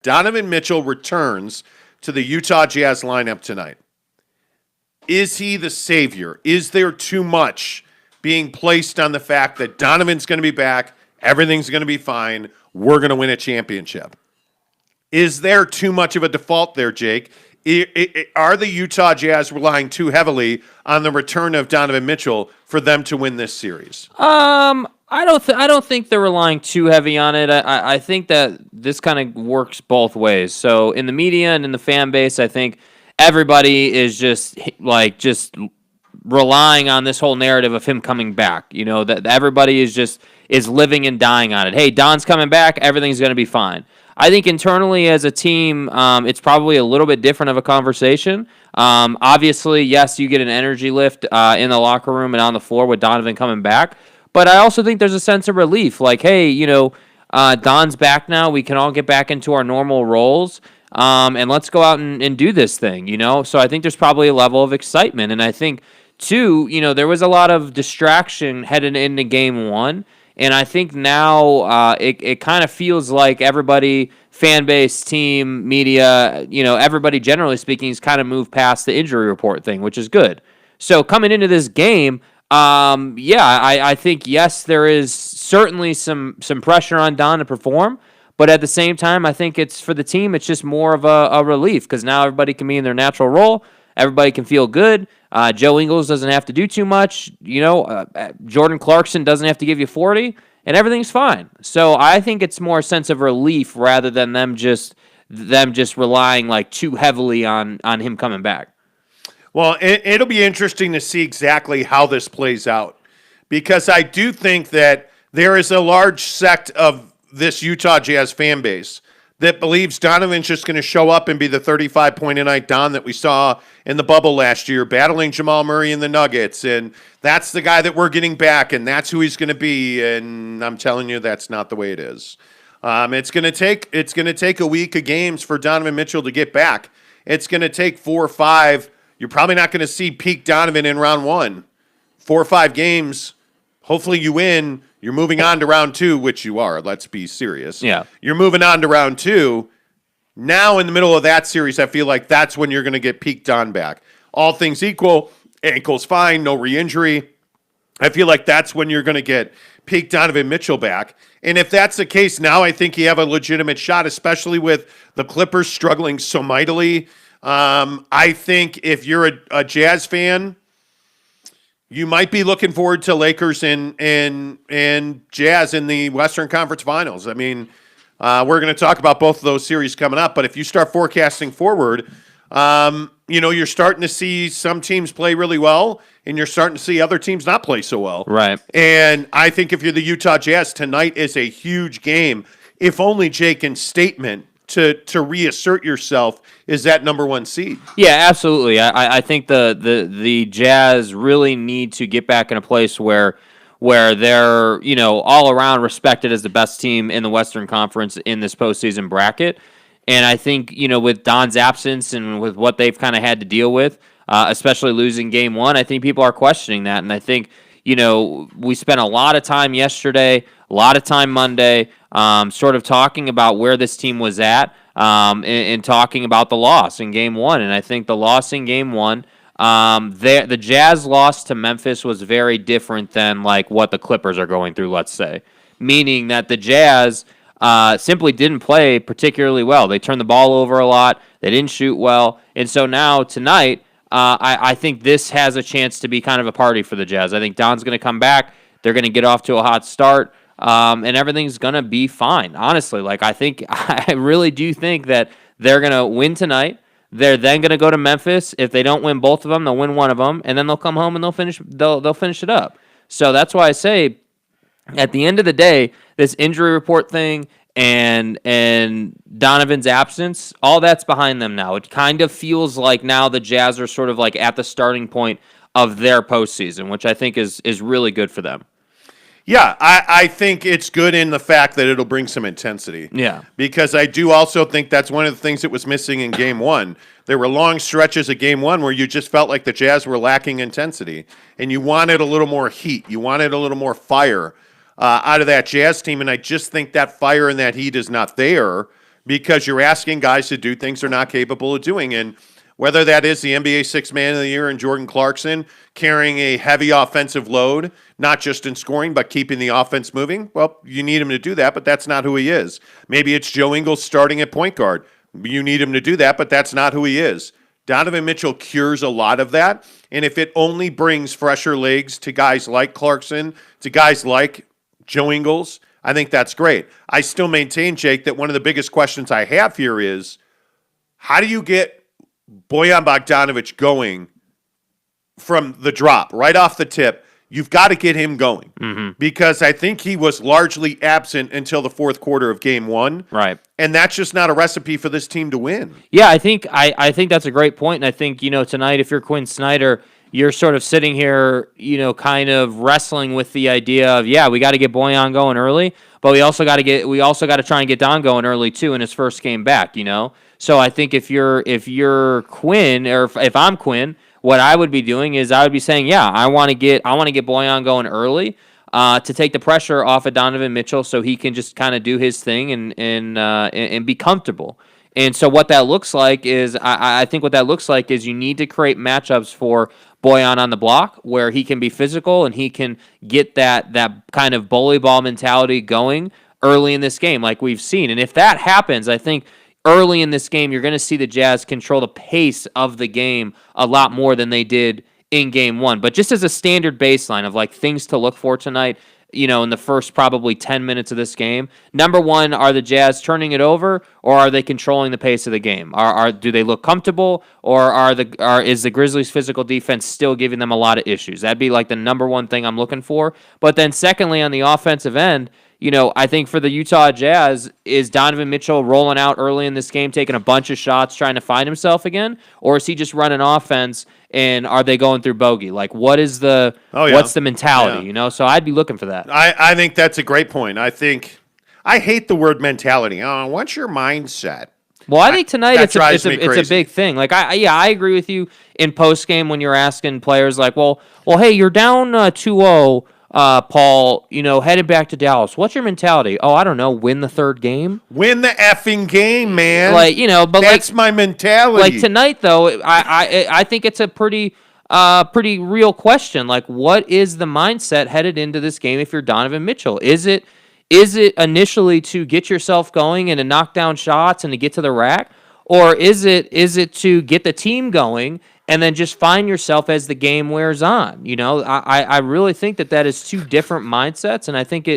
Donovan Mitchell returns to the Utah Jazz lineup tonight. Is he the savior? Is there too much being placed on the fact that Donovan's going to be back, everything's going to be fine, we're going to win a championship? Is there too much of a default there, Jake? Are the Utah Jazz relying too heavily on the return of Donovan Mitchell for them to win this series? I don't think they're relying too heavy on it. I think that this kind of works both ways. So in the media and in the fan base, I think everybody is just relying on this whole narrative of him coming back. You know, that everybody is living and dying on it. Hey, Don's coming back, everything's going to be fine. I think internally as a team, it's probably a little bit different of a conversation. Obviously, yes, you get an energy lift in the locker room and on the floor with Donovan coming back. But I also think there's a sense of relief. Like, hey, Don's back now. We can all get back into our normal roles. And let's go out and do this thing, So I think there's probably a level of excitement. And I think, too, there was a lot of distraction headed into game one. And I think now it kind of feels like everybody, fan base, team, media, everybody generally speaking, has kind of moved past the injury report thing, which is good. So coming into this game, I think, yes, there is certainly some pressure on Don to perform. But at the same time, I think it's for the team, it's just more of a relief because now everybody can be in their natural role. Everybody can feel good. Joe Ingles doesn't have to do too much. Jordan Clarkson doesn't have to give you 40, and everything's fine. So I think it's more a sense of relief rather than them just relying like too heavily on him coming back. Well, it'll be interesting to see exactly how this plays out because I do think that there is a large sect of this Utah Jazz fan base that believes Donovan's just going to show up and be the 35-point-a-night Don that we saw in the bubble last year, battling Jamal Murray and the Nuggets, and that's the guy that we're getting back, and that's who he's going to be, and I'm telling you that's not the way it is. It's going to take a week of games for Donovan Mitchell to get back. It's going to take 4 or 5. You're probably not going to see peak Donovan in round 1. 4 or 5 games, hopefully you win. You're moving on to round 2, which you are. Let's be serious. Yeah. You're moving on to round 2. Now, in the middle of that series, I feel like that's when you're going to get peak Don back. All things equal, ankle's fine, no re-injury. I feel like that's when you're going to get peak Donovan Mitchell back. And if that's the case, now I think you have a legitimate shot, especially with the Clippers struggling so mightily. I think if you're a Jazz fan, you might be looking forward to Lakers and Jazz in the Western Conference Finals. I mean, we're going to talk about both of those series coming up, but if you start forecasting forward, you're starting to see some teams play really well, and you're starting to see other teams not play so well. Right. And I think if you're the Utah Jazz, tonight is a huge game, if only, Jake, in statement, to reassert yourself is that number 1 seed. Yeah, absolutely. I think the Jazz really need to get back in a place where they're, all around respected as the best team in the Western Conference in this postseason bracket. And I think, with Don's absence and with what they've kind of had to deal with, especially losing game 1, I think people are questioning that. And I think, we spent a lot of time yesterday, a lot of time Monday, sort of talking about where this team was at, and talking about the loss in game 1. And I think the loss in game 1, the Jazz loss to Memphis was very different than like what the Clippers are going through, let's say. Meaning that the Jazz simply didn't play particularly well. They turned the ball over a lot. They didn't shoot well. And so now tonight, I think this has a chance to be kind of a party for the Jazz. I think Don's going to come back. They're going to get off to a hot start. And everything's going to be fine. Honestly, I really do think that they're going to win tonight. They're then going to go to Memphis. If they don't win both of them, they'll win one of them, and then they'll come home and they'll finish it up. So that's why I say at the end of the day, this injury report thing and Donovan's absence, all that's behind them now. It kind of feels like now the Jazz are sort of like at the starting point of their postseason, which I think is really good for them. Yeah, I think it's good in the fact that it'll bring some intensity. Yeah. Because I do also think that's one of the things that was missing in Game 1. There were long stretches of Game 1 where you just felt like the Jazz were lacking intensity, and you wanted a little more heat. You wanted a little more fire out of that Jazz team, and I just think that fire and that heat is not there because you're asking guys to do things they're not capable of doing. And whether that is the NBA Sixth Man of the Year and Jordan Clarkson carrying a heavy offensive load, not just in scoring, but keeping the offense moving, well, you need him to do that, but that's not who he is. Maybe it's Joe Ingles starting at point guard. You need him to do that, but that's not who he is. Donovan Mitchell cures a lot of that, and if it only brings fresher legs to guys like Clarkson, to guys like Joe Ingles, I think that's great. I still maintain, Jake, that one of the biggest questions I have here is, how do you get Bojan Bogdanovic going from the drop, right off the tip? You've got to get him going because I think he was largely absent until the fourth quarter of game one. Right. And that's just not a recipe for this team to win. Yeah, I think that's a great point. And I think, tonight, if you're Quin Snyder, you're sort of sitting here, kind of wrestling with the idea of, we got to get Bojan going early, but we also got to try and get Don going early too in his first game back, So I think if you're Quin, or if I'm Quin, what I would be doing is I would be saying, I want to get Bojan going early to take the pressure off of Donovan Mitchell, so he can just kind of do his thing and be comfortable. And so what that looks like is, I think what that looks like is you need to create matchups for Bojan on the block where he can be physical and he can get that kind of bully ball mentality going early in this game, like we've seen. And if that happens, I think early in this game, you're going to see the Jazz control the pace of the game a lot more than they did in game one. But just as a standard baseline of like things to look for tonight, in the first probably 10 minutes of this game, number one, are the Jazz turning it over, or are they controlling the pace of the game? Do they look comfortable, or is the Grizzlies' physical defense still giving them a lot of issues? That'd be like the number one thing I'm looking for. But then secondly, on the offensive end, I think for the Utah Jazz, is Donovan Mitchell rolling out early in this game, taking a bunch of shots, trying to find himself again? Or is he just running offense, and are they going through bogey? Like, what's the mentality, So I'd be looking for that. I think that's a great point. I hate the word mentality. What's your mindset? Well, I think tonight it's a big thing. Like, I agree with you in post-game when you're asking players like, well, hey, you're down 2-0, Paul, headed back to Dallas. What's your mentality? Oh, I don't know. Win the third game? Win the effing game, man. But that's my mentality. Like tonight, though, I think it's a pretty real question. Like, what is the mindset headed into this game if you're Donovan Mitchell? Is it initially to get yourself going and to knock down shots and to get to the rack? Or is it to get the team going and then just find yourself as the game wears on? I really think that is two different mindsets, and I think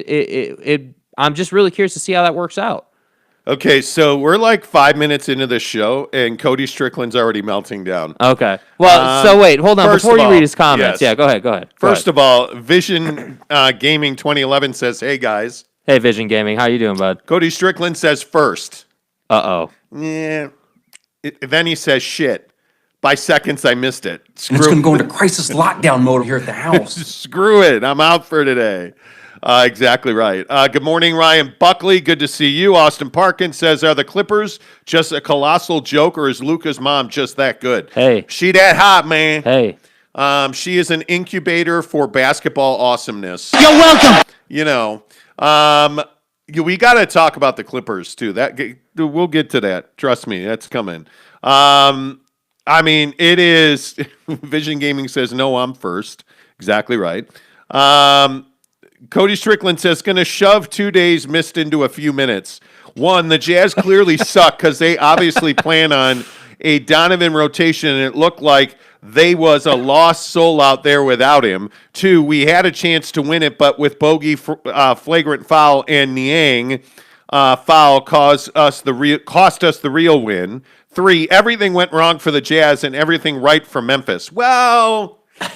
I'm just really curious to see how that works out. Okay, so we're like 5 minutes into the show, and Cody Strickland's already melting down. Okay. Well, so wait, hold on. Before you read his comments, yes. Go ahead. First of all, Vision Gaming 2011 says, "Hey, guys." Hey, Vision Gaming. How you doing, bud? Cody Strickland says first. Uh-oh. Yeah. Then he says, shit. By seconds, I missed it. It's going to go into crisis lockdown mode here at the house. Screw it. I'm out for today. Exactly right. Good morning, Ryan Buckley. Good to see you. Austin Parkin says, are the Clippers just a colossal joke, or is Luka's mom just that good? Hey. She that hot, man. Hey. She is an incubator for basketball awesomeness. You're welcome. We got to talk about the Clippers, too. We'll get to that. Trust me, that's coming. It is. Vision Gaming says, no, I'm first. Exactly right. Cody Strickland says, going to shove 2 days missed into a few minutes. One, the Jazz clearly suck because they obviously plan on a Donovan rotation, and it looked like they was a lost soul out there without him. Two, we had a chance to win it, but with bogey, flagrant foul, and Niang foul cost us the real win. Three, everything went wrong for the Jazz and everything right for Memphis. Well, I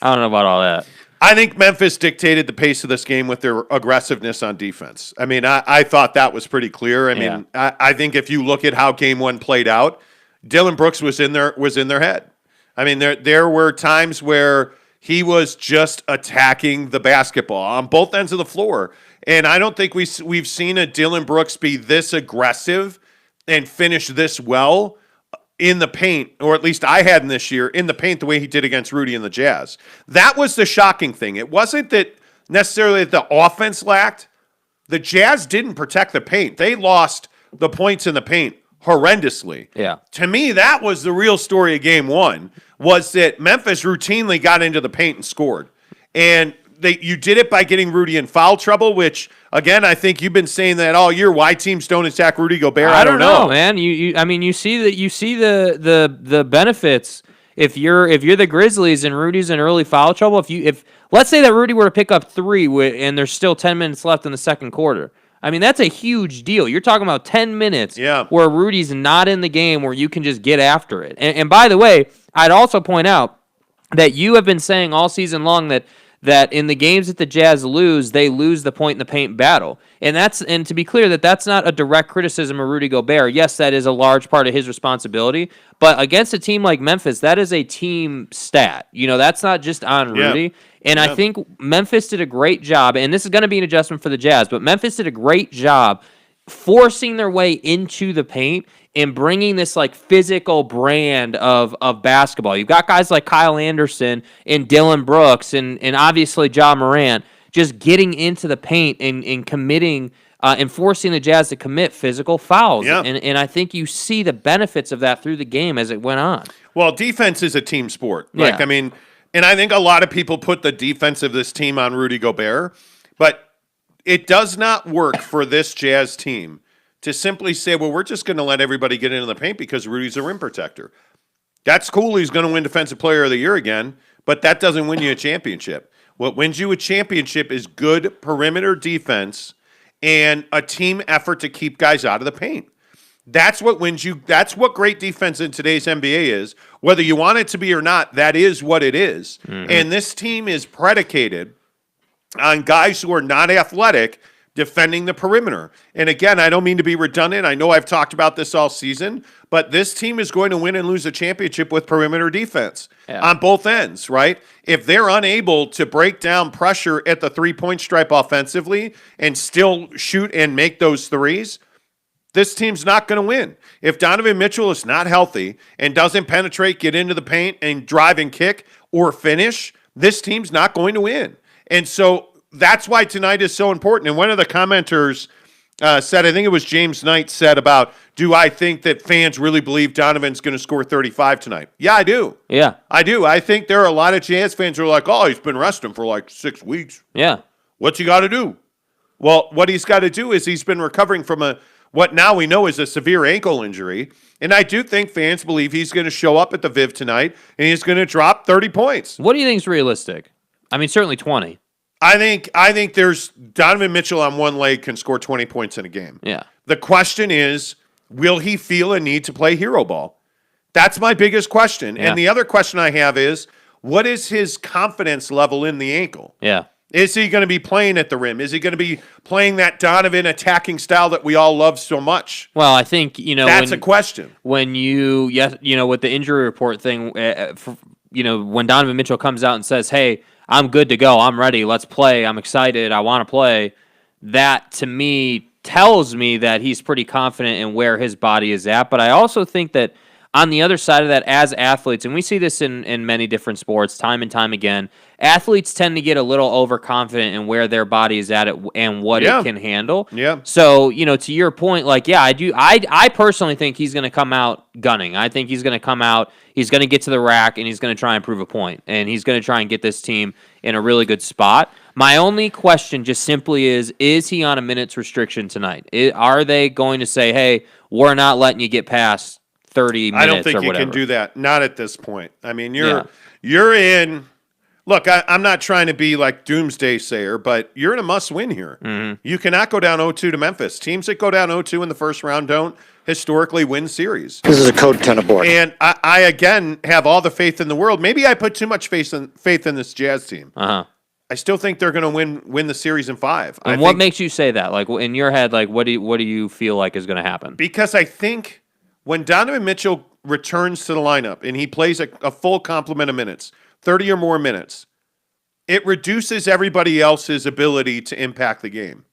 don't know about all that. I think Memphis dictated the pace of this game with their aggressiveness on defense. I thought that was pretty clear. I think if you look at how game one played out, Dylan Brooks was in their head. There were times where he was just attacking the basketball on both ends of the floor. And I don't think we've seen a Dylan Brooks be this aggressive and finish this well in the paint, or at least I hadn't this year, in the paint the way he did against Rudy and the Jazz. That was the shocking thing. It wasn't that necessarily the offense lacked. The Jazz didn't protect the paint. They lost the points in the paint horrendously. Yeah. To me, that was the real story of game one, was that Memphis routinely got into the paint and scored. And you did it by getting Rudy in foul trouble, which, again, I think you've been saying that all year. Why teams don't attack Rudy Gobert, I don't know, man. You see the benefits. If you're the Grizzlies and Rudy's in early foul trouble, if let's say that Rudy were to pick up 3 and there's still 10 minutes left in the second quarter, I mean, that's a huge deal. You're talking about 10 minutes where Rudy's not in the game, where you can just get after it. And by the way, I'd also point out that you have been saying all season long that in the games that the Jazz lose, they lose the point in the paint battle. And to be clear, that's not a direct criticism of Rudy Gobert. Yes, that is a large part of his responsibility. But against a team like Memphis, that is a team stat. That's not just on Rudy. And I think Memphis did a great job, and this is going to be an adjustment for the Jazz, but Memphis did a great job forcing their way into the paint and bringing this like physical brand of basketball. You've got guys like Kyle Anderson and Dylan Brooks and obviously Ja Morant just getting into the paint and committing and forcing the Jazz to commit physical fouls. Yeah. And I think you see the benefits of that through the game as it went on. Well, defense is a team sport. Yeah. And I think a lot of people put the defense of this team on Rudy Gobert, but it does not work for this Jazz team to simply say, well, we're just going to let everybody get into the paint because Rudy's a rim protector. That's cool. He's going to win Defensive Player of the Year again, but that doesn't win you a championship. What wins you a championship is good perimeter defense and a team effort to keep guys out of the paint. That's what wins you. That's what great defense in today's NBA is. Whether you want it to be or not, that is what it is. Mm-hmm. And this team is predicated on guys who are not athletic defending the perimeter. And again, I don't mean to be redundant. I know I've talked about this all season, but this team is going to win and lose a championship with perimeter defense on both ends, right? If they're unable to break down pressure at the three-point stripe offensively and still shoot and make those threes, this team's not going to win. If Donovan Mitchell is not healthy and doesn't penetrate, get into the paint, and drive and kick or finish, this team's not going to win. And so that's why tonight is so important. And one of the commenters said, I think it was James Knight, said about, do I think that fans really believe Donovan's going to score 35 tonight? Yeah, I do. Yeah. I do. I think there are a lot of Jazz fans who are like, oh, he's been resting for like 6 weeks. Yeah. What's he got to do? Well, what he's got to do is he's been recovering from what now we know is a severe ankle injury. And I do think fans believe he's going to show up at the Viv tonight and he's going to drop 30 points. What do you think is realistic? I mean, certainly 20. I think there's Donovan Mitchell on one leg can score 20 points in a game. Yeah. The question is, will he feel a need to play hero ball? That's my biggest question. Yeah. And the other question I have is, what is his confidence level in the ankle? Yeah. Is he going to be playing at the rim? Is he going to be playing that Donovan attacking style that we all love so much? Well, I think, that's a question. When with the injury report thing, when Donovan Mitchell comes out and says, hey, I'm good to go, I'm ready, let's play, I'm excited, I want to play, that to me tells me that he's pretty confident in where his body is at. But I also think that on the other side of that, as athletes, and we see this in many different sports time and time again, athletes tend to get a little overconfident in where their body is at and what it can handle. Yeah. So, to your point, I personally think he's going to come out gunning. I think he's going to come out, he's going to get to the rack, and he's going to try and prove a point. And he's going to try and get this team in a really good spot. My only question just simply is he on a minutes restriction tonight? Are they going to say, hey, we're not letting you get past 30 minutes? I don't think you can do that. Not at this point. I mean, you're in. Look, I'm not trying to be like doomsday sayer, but you're in a must-win here. Mm-hmm. You cannot go down 0-2 to Memphis. Teams that go down 0-2 in the first round don't historically win series. This is a code 10 abort. And I again have all the faith in the world. Maybe I put too much faith in this Jazz team. Uh-huh. I still think they're going to win the series in 5. And what makes you say that? Like in your head, like what do you feel like is going to happen? Because I think when Donovan Mitchell returns to the lineup and he plays a full complement of minutes, 30 or more minutes, it reduces everybody else's ability to impact the game.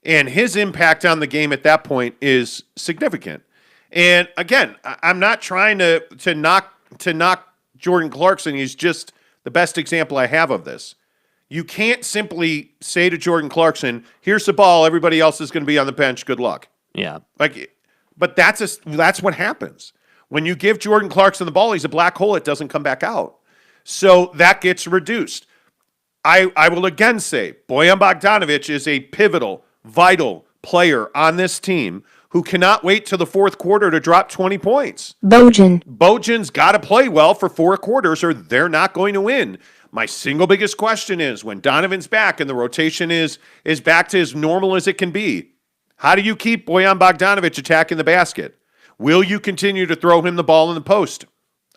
And his impact on the game at that point is significant. And again, I'm not trying to knock Jordan Clarkson. He's just the best example I have of this. You can't simply say to Jordan Clarkson, here's the ball, everybody else is going to be on the bench, good luck. Yeah. Like, But that's what happens. When you give Jordan Clarkson the ball, he's a black hole. It doesn't come back out. So that gets reduced. I will again say Bojan Bogdanovic is a pivotal, vital player on this team who cannot wait till the fourth quarter to drop 20 points. Bojan's got to play well for 4 quarters or they're not going to win. My single biggest question is when Donovan's back and the rotation is back to as normal as it can be, how do you keep Bojan Bogdanovic attacking the basket? Will you continue to throw him the ball in the post?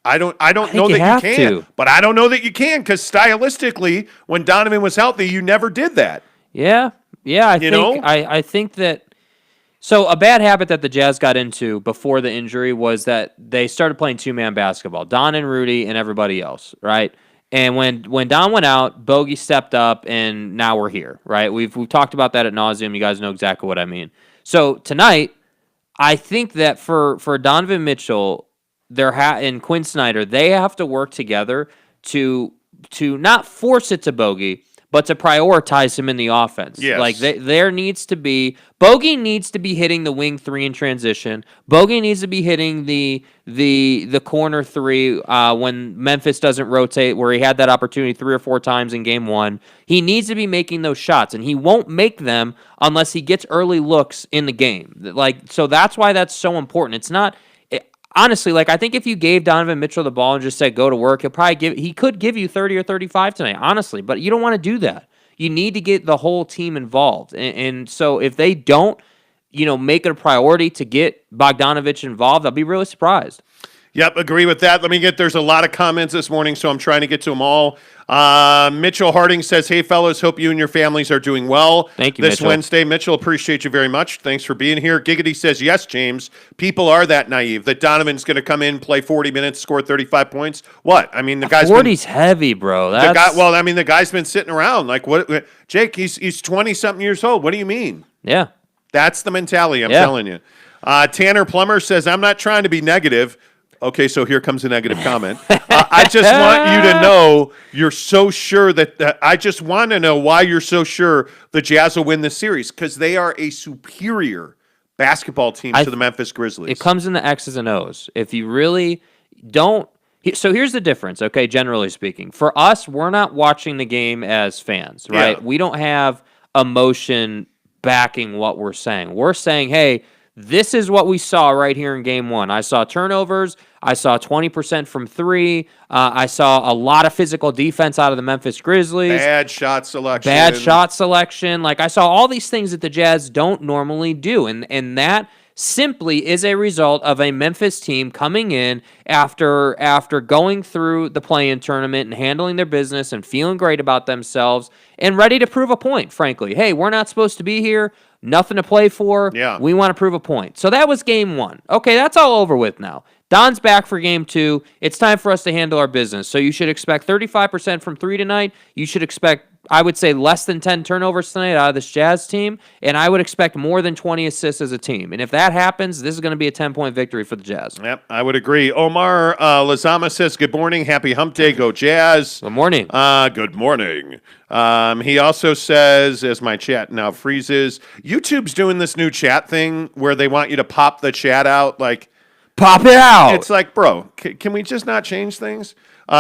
I don't know that you can, but I don't know that you can because stylistically, when Donovan was healthy, you never did that. Yeah. I think that. So a bad habit that the Jazz got into before the injury was that they started playing 2-man basketball, Don and Rudy and everybody else, right? And when Don went out, Bogey stepped up, and now we're here, right? We've talked about that ad nauseum. You guys know exactly what I mean. So tonight, I think that for Donovan Mitchell, and Quin Snyder, they have to work together to not force it to Bogey, but to prioritize him in the offense. Yes. Like Bogey needs to be hitting the wing 3 in transition. Bogey needs to be hitting the corner 3 when Memphis doesn't rotate, where he had that opportunity 3 or 4 times in game 1. He needs to be making those shots, and he won't make them unless he gets early looks in the game. So that's why that's so important. It's not. Honestly, I think if you gave Donovan Mitchell the ball and just said go to work, he could give you 30 or 35 tonight, honestly, but you don't want to do that. You need to get the whole team involved. And so if they don't, make it a priority to get Bogdanovic involved, I'll be really surprised. Yep, agree with that. There's a lot of comments this morning, so I'm trying to get to them all. Mitchell Harding says, hey, fellas, hope you and your families are doing well. Thank you, this Mitchell. Wednesday. Mitchell, appreciate you very much. Thanks for being here. Giggity says, yes, James, people are that naive that Donovan's going to come in, play 40 minutes, score 35 points. What? The guy's 40's heavy, bro. The guy's been sitting around. What? Jake, he's 20-something years old. What do you mean? Yeah. That's the mentality, I'm telling you. Tanner Plummer says, I'm not trying to be negative. Okay, so here comes a negative comment. I just want you to know you're so sure I just want to know why you're so sure the Jazz will win this series, because they are a superior basketball team to the Memphis Grizzlies. It comes in the X's and O's. If you really don't. So here's the difference, okay, generally speaking. For us, we're not watching the game as fans, right? Yeah. We don't have emotion backing what we're saying. We're saying, hey, this is what we saw right here in game 1. I saw turnovers. I saw 20% from 3. I saw a lot of physical defense out of the Memphis Grizzlies. Bad shot selection. I saw all these things that the Jazz don't normally do. And that simply is a result of a Memphis team coming in after going through the play-in tournament and handling their business and feeling great about themselves and ready to prove a point, frankly. Hey, we're not supposed to be here. Nothing to play for. Yeah. We want to prove a point. So that was game 1. Okay, that's all over with now. Don's back for game 2. It's time for us to handle our business. So you should expect 35% from 3 tonight. You should expect, I would say, less than 10 turnovers tonight out of this Jazz team. And I would expect more than 20 assists as a team. And if that happens, this is going to be a 10-point victory for the Jazz. Yep, I would agree. Omar Lazama says, good morning. Happy hump day. Go Jazz. Good morning. Good morning. He also says, as my chat now freezes, YouTube's doing this new chat thing where they want you to pop the chat out Pop it out. It's bro, can we just not change things?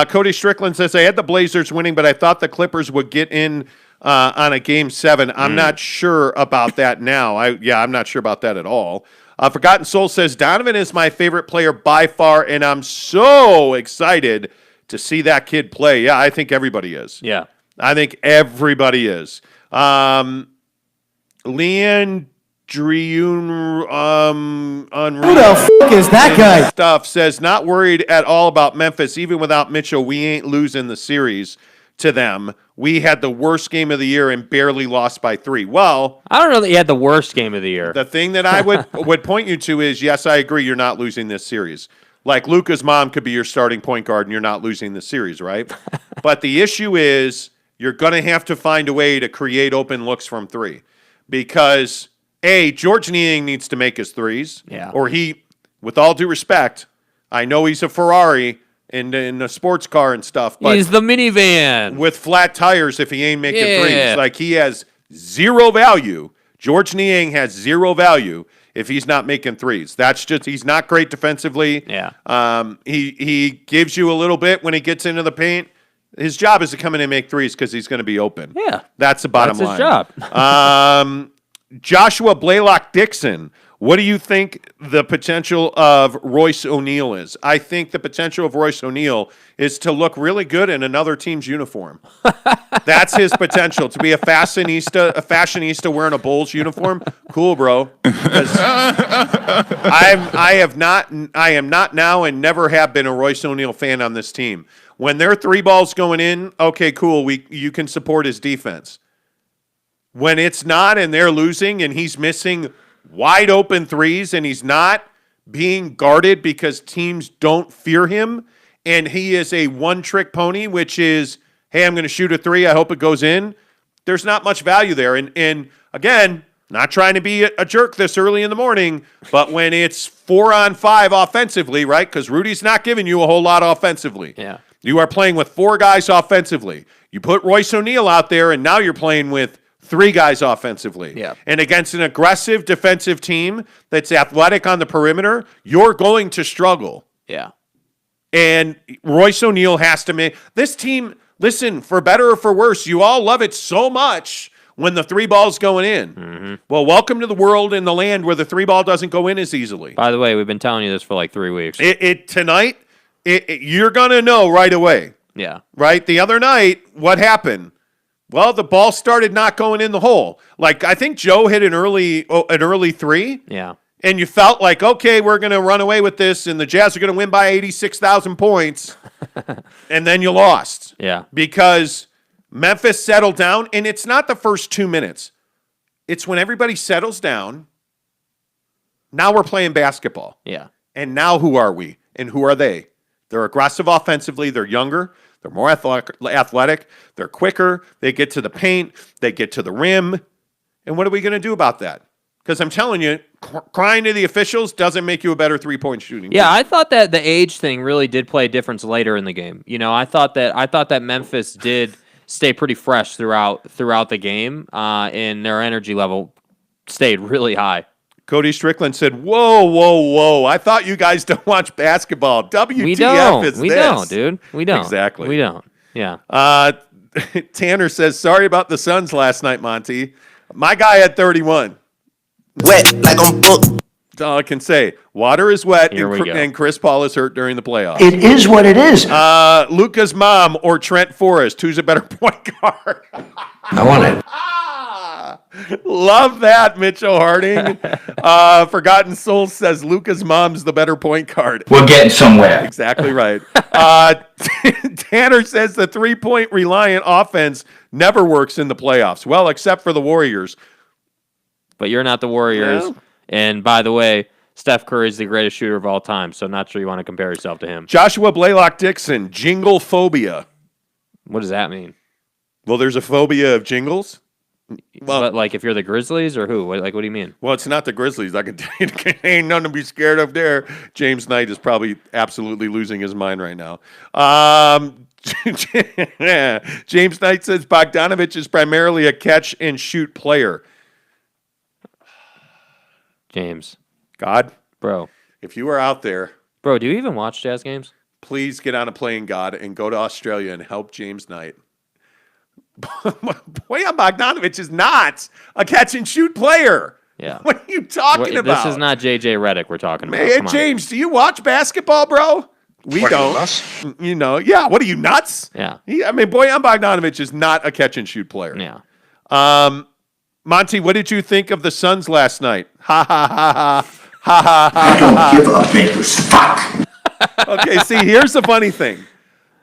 Cody Strickland says, I had the Blazers winning, but I thought the Clippers would get in on a game 7. I'm not sure about that now. I'm not sure about that at all. Forgotten Soul says, Donovan is my favorite player by far, and I'm so excited to see that kid play. Yeah, I think everybody is. Yeah. I think everybody is. Leanne Dreun, Who the fuck is that guy? Stuff says, not worried at all about Memphis. Even without Mitchell, we ain't losing the series to them. We had the worst game of the year and barely lost by 3. Well, I don't know that you had the worst game of the year. The thing that I would point you to is, yes, I agree, you're not losing this series. Luka's mom could be your starting point guard and you're not losing the series, right? But the issue is you're going to have to find a way to create open looks from 3 because George Niang needs to make his threes. Yeah. Or he, with all due respect, I know he's a Ferrari in a sports car and stuff, but he's the minivan. With flat tires if he ain't making threes. He has zero value. George Niang has zero value if he's not making threes. That's just he's not great defensively. Yeah. He gives you a little bit when he gets into the paint. His job is to come in and make threes because he's going to be open. Yeah. That's the bottom line. That's his job. Joshua Blaylock-Dixon, what do you think the potential of Royce O'Neal is? I think the potential of Royce O'Neal is to look really good in another team's uniform. That's his potential, to be a fashionista wearing a Bulls uniform. Cool, bro. I am not now and never have been a Royce O'Neal fan on this team. When their three balls going in, okay, cool, you can support his defense. When it's not and they're losing and he's missing wide open threes and he's not being guarded because teams don't fear him and he is a one-trick pony, which is, hey, I'm going to shoot a three, I hope it goes in, there's not much value there. And again, not trying to be a jerk this early in the morning, but when it's 4-on-5 offensively, right, because Rudy's not giving you a whole lot offensively. Yeah. You are playing with 4 guys offensively. You put Royce O'Neal out there, and now you're playing with 3 guys offensively. Yeah. And against an aggressive defensive team that's athletic on the perimeter, you're going to struggle. Yeah. And Royce O'Neal has to make this team, listen, for better or for worse, you all love it so much when the 3 ball's going in. Mm-hmm. Well, welcome to the world and the land where the 3 ball doesn't go in as easily. By the way, we've been telling you this for like 3 weeks. Tonight, you're going to know right away. Yeah. Right? The other night, what happened? Well, the ball started not going in the hole. Like, I think Joe hit an early 3. Yeah. And you felt like, okay, we're going to run away with this, and the Jazz are going to win by 86,000 points. And then you lost. Yeah. Because Memphis settled down, and it's not the first 2 minutes. It's when everybody settles down. Now we're playing basketball. Yeah. And now who are we? And who are they? They're aggressive offensively. They're younger. They're more athletic. They're quicker. They get to the paint. They get to the rim. And what are we going to do about that? Because I'm telling you, crying to the officials doesn't make you a better three-point shooting team. Yeah, I thought that the age thing really did play a difference later in the game. You know, I thought that Memphis did stay pretty fresh throughout the game, and their energy level stayed really high. Cody Strickland said, whoa. I thought you guys don't watch basketball. WTF We don't. is We this? don't, dude. We don't. Exactly. We don't. Yeah. Tanner says, sorry about the Suns last night, Monty. My guy had 31. Wet like I'm booked. That's all I can say. Water is wet, Here we go. and Chris Paul is hurt during the playoffs. It is what it is. Luca's mom or Trent Forrest, who's a better point guard? I want it. Love that, Mitchell Harding. Forgotten Soul says Luca's mom's the better point guard. We're getting somewhere. Exactly right. Tanner says the three-point reliant offense never works in the playoffs. Well, except for the Warriors. But you're not the Warriors. Yeah. And by the way, Steph Curry is the greatest shooter of all time, so not sure you want to compare yourself to him. Joshua Blaylock-Dixon, jingle phobia. What does that mean? Well, there's a phobia of jingles. Well, But like if you're the Grizzlies or who? What do you mean? Well, it's not the Grizzlies. I can tell you, ain't nothing to be scared of there. James Knight is probably absolutely losing his mind right now. James Knight says Bogdanovich is primarily a catch-and-shoot player. James. God, Bro, if you are out there, do you even watch Jazz games? please get on a plane, God, and go to Australia and help James Knight. Boyan Bogdanovich is not a catch-and-shoot player. Yeah. What are you talking about? This is not JJ Redick we're talking about. Man, Come on. James, do you watch basketball, bro? We don't. You know, yeah. What are you, nuts? Yeah. Boyan Bogdanovich is not a catch-and-shoot player. Yeah. Monty, what did you think of the Suns last night? Ha ha ha ha ha ha ha. I don't give a Memphis fuck. Okay, see, here's the funny thing.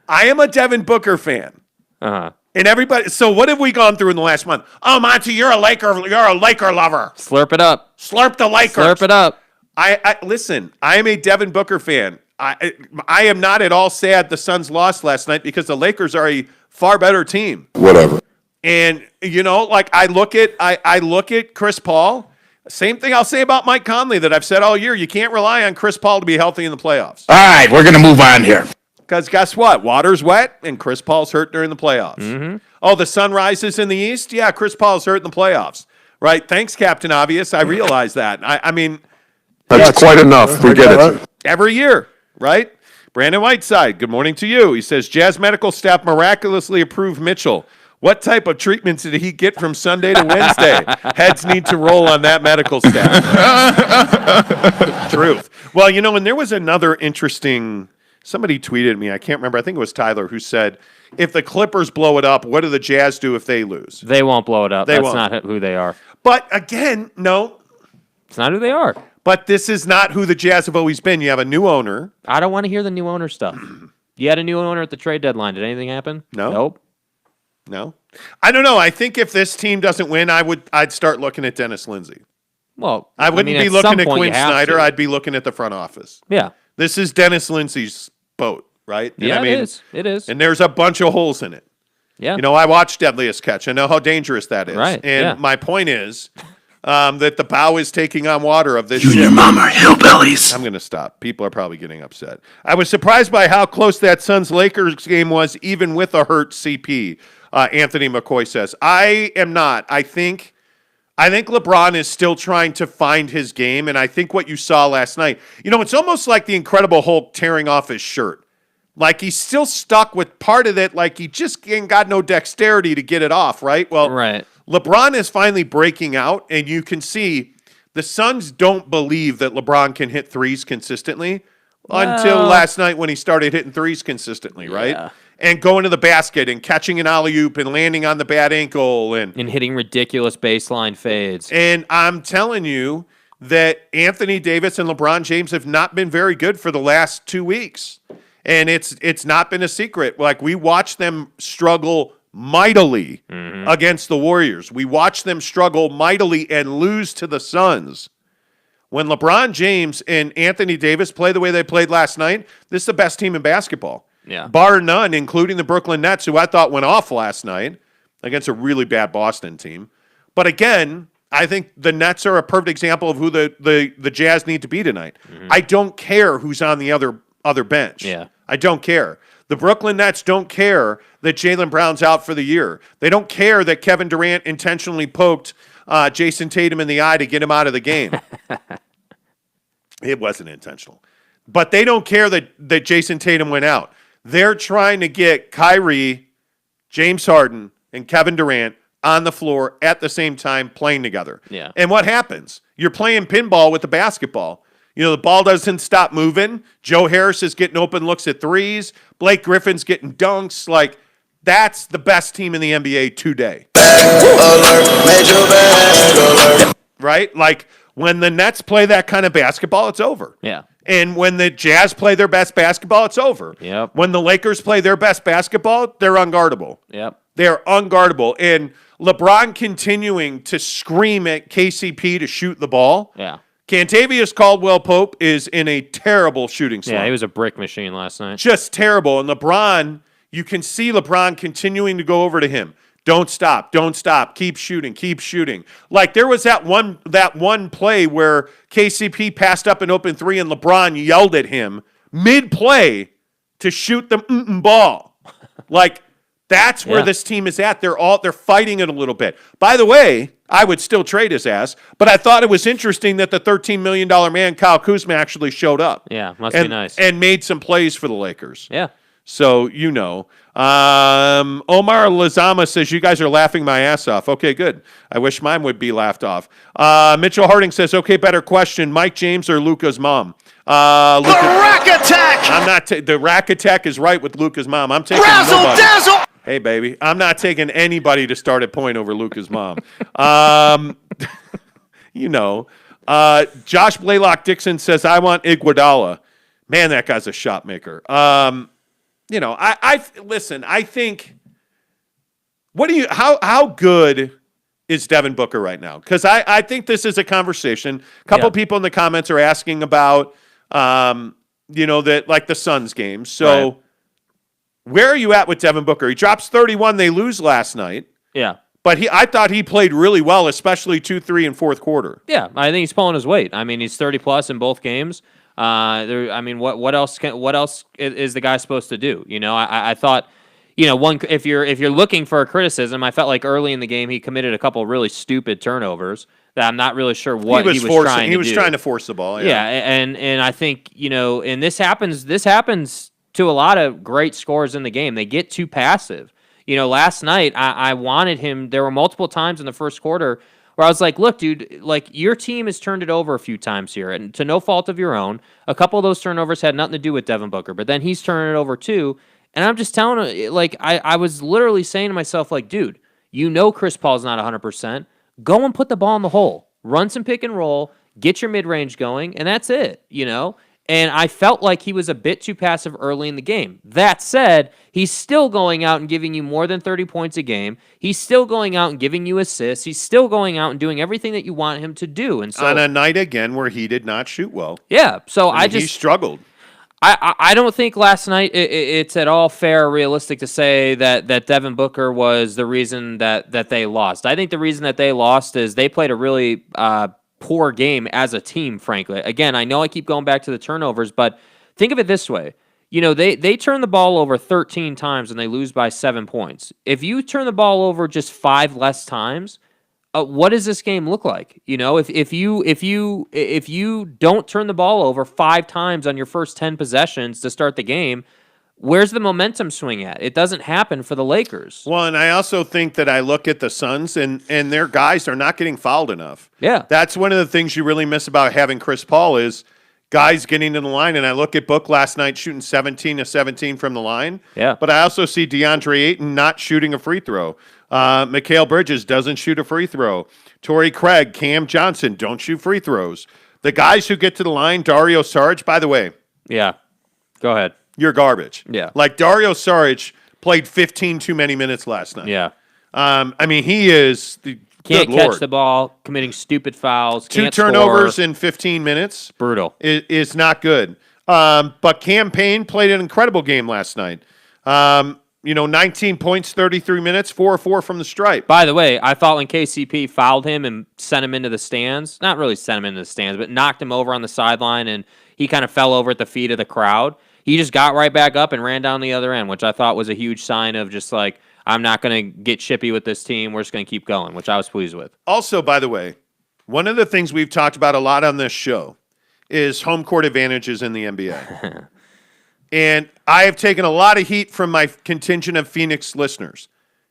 I am a Devin Booker fan. Uh-huh. And everybody, so what have we gone through in the last month? Oh, Monty, you're a Laker lover. Slurp it up. Slurp the Lakers. Slurp it up. I listen, I am a Devin Booker fan. I am not at all sad the Suns lost last night because the Lakers are a far better team. Whatever. And you know, like I look at Chris Paul. Same thing I'll say about Mike Conley that I've said all year. You can't rely on Chris Paul to be healthy in the playoffs. All right, we're going to move on here. Because guess what? Water's wet and Chris Paul's hurt during the playoffs. Mm-hmm. Oh, the sun rises in the East? Yeah, Chris Paul's hurt in the playoffs. right? Thanks, Captain Obvious. I realize that. I mean, That's quite enough. We get it. every year, right? Brandon Whiteside, good morning to you. He says, Jazz medical staff miraculously approved Mitchell. What type of treatments did he get from Sunday to Wednesday? Heads need to roll on that medical staff. Truth. Well, and there was another interesting, somebody tweeted me, I can't remember, I think it was Tyler, who said, if the Clippers blow it up, what do the Jazz do if they lose? They won't blow it up. They That's won't. not who they are. But again, no. It's not who they are. But this is not who the Jazz have always been. You have a new owner. I don't want to hear the new owner stuff. You had a new owner at the trade deadline. Did anything happen? No. Nope. No. I don't know. I think if this team doesn't win, I'd start looking at Dennis Lindsey. Well, I wouldn't be at some looking at point Quin you have Snyder. to. I'd be looking at the front office. Yeah. This is Dennis Lindsey's boat, right? And Yeah, it is. It is. And there's a bunch of holes in it. Yeah. I watched Deadliest Catch. I know how dangerous that is. Right, And yeah. my point is that the bow is taking on water of this You and ship. your mom are hillbillies. I'm going to stop. People are probably getting upset. I was surprised by how close that Suns-Lakers game was, even with a hurt CP, Anthony McCoy says. I am not. I think LeBron is still trying to find his game, and I think what you saw last night, it's almost like the Incredible Hulk tearing off his shirt. Like he's still stuck with part of it, like he just ain't got no dexterity to get it off, right? Well, Right. LeBron is finally breaking out, and you can see the Suns don't believe that LeBron can hit threes consistently until last night when he started hitting threes consistently, right? Yeah. And going to the basket and catching an alley-oop and landing on the bad ankle and hitting ridiculous baseline fades. And I'm telling you that Anthony Davis and LeBron James have not been very good for the last 2 weeks. And it's not been a secret. Like, we watched them struggle mightily against the Warriors. We watched them struggle mightily and lose to the Suns. When LeBron James and Anthony Davis play the way they played last night, this is the best team in basketball. Yeah. Bar none, including the Brooklyn Nets, who I thought went off last night against a really bad Boston team. But again, I think the Nets are a perfect example of who the Jazz need to be tonight. I don't care who's on the other bench. Yeah. I don't care. The Brooklyn Nets don't care that Jaylen Brown's out for the year. They don't care that Kevin Durant intentionally poked Jason Tatum in the eye to get him out of the game. It wasn't intentional. But they don't care that Jason Tatum went out. They're trying to get Kyrie, James Harden, and Kevin Durant on the floor at the same time playing together. Yeah. And what happens? You're playing pinball with the basketball. The ball doesn't stop moving. Joe Harris is getting open looks at threes. Blake Griffin's getting dunks. Like, that's the best team in the NBA today. Right? Like, when the Nets play that kind of basketball, it's over. Yeah. And when the Jazz play their best basketball, it's over. Yep. When the Lakers play their best basketball, they're unguardable. Yep. They're unguardable. And LeBron continuing to scream at KCP to shoot the ball. Yeah. Cantavius Caldwell-Pope is in a terrible shooting slump. Yeah, he was a brick machine last night. Just terrible. And LeBron, you can see LeBron continuing to go over to him. Don't stop. Don't stop. Keep shooting. Keep shooting. Like, there was that one play where KCP passed up an open three and LeBron yelled at him mid-play to shoot the ball. Like, that's where this team is at. They're fighting it a little bit. By the way, I would still trade his ass, but I thought it was interesting that the $13 million man, Kyle Kuzma, actually showed up. Yeah, must be nice. And made some plays for the Lakers. Yeah. So, Omar Lazama says, you guys are laughing my ass off. Okay, good. I wish mine would be laughed off. Mitchell Harding says, okay, better question. Mike James or Luka's mom? The Rack Attack! I'm not the Rack Attack is right with Luka's mom. I'm taking nobody. Dazzle! Hey, baby. I'm not taking anybody to start at point over Luka's mom. Josh Blaylock Dixon says, I want Iguodala. Man, that guy's a shot maker. Listen, I think, how good is Devin Booker right now? Because I think this is a conversation. A couple people in the comments are asking about, that, like, the Suns game. So right. Where are you at with Devin Booker? He drops 31. They lose last night. Yeah. But I thought he played really well, especially 2, 3, and fourth quarter. Yeah, I think he's pulling his weight. I mean, he's 30+ in both games. What else is the guy supposed to do? I thought, if you're looking for a criticism, I felt like early in the game he committed a couple really stupid turnovers that I'm not really sure what he was trying to do. He was trying to force the ball. Yeah, and I think, and this happens to a lot of great scorers in the game. They get too passive. Last night I wanted him. There were multiple times in the first quarter where I was like, look, dude, like your team has turned it over a few times here, and to no fault of your own. A couple of those turnovers had nothing to do with Devin Booker, but then he's turning it over too. And I'm just telling him, like, I was literally saying to myself, like, dude, Chris Paul's not 100%. Go and put the ball in the hole. Run some pick and roll. Get your mid-range going, and that's it, And I felt like he was a bit too passive early in the game. That said, he's still going out and giving you more than 30 points a game. He's still going out and giving you assists. He's still going out and doing everything that you want him to do. And so, on a night again where he did not shoot well. Yeah, so he struggled. I don't think last night it's at all fair or realistic to say that Devin Booker was the reason that they lost. I think the reason that they lost is they played a really poor game as a team, frankly. Again, I know I keep going back to the turnovers, but think of it this way. They turn the ball over 13 times and they lose by 7 points. If you turn the ball over just 5 less times, what does this game look like? If you don't turn the ball over 5 times on your first 10 possessions to start the game, where's the momentum swing at? It doesn't happen for the Lakers. Well, and I also think that I look at the Suns and their guys are not getting fouled enough. Yeah. That's one of the things you really miss about having Chris Paul is guys getting to the line. And I look at Book last night shooting 17 of 17 from the line. Yeah. But I also see DeAndre Ayton not shooting a free throw. Mikal Bridges doesn't shoot a free throw. Torrey Craig, Cam Johnson don't shoot free throws. The guys who get to the line, Dario Saric, by the way. Yeah. Go ahead. You're garbage. Yeah. Like Dario Saric played 15 too many minutes last night. Yeah. He is can't catch the ball, committing stupid fouls. 2 turnovers in 15 minutes. Brutal. Is not good. But Cam Payne played an incredible game last night. 19 points, 33 minutes, 4-4 from the stripe. By the way, I thought when KCP fouled him and sent him into the stands, not really sent him into the stands, but knocked him over on the sideline and he kind of fell over at the feet of the crowd. He just got right back up and ran down the other end, which I thought was a huge sign of just like, I'm not going to get chippy with this team. We're just going to keep going, which I was pleased with. Also, by the way, one of the things we've talked about a lot on this show is home court advantages in the NBA. And I have taken a lot of heat from my contingent of Phoenix listeners.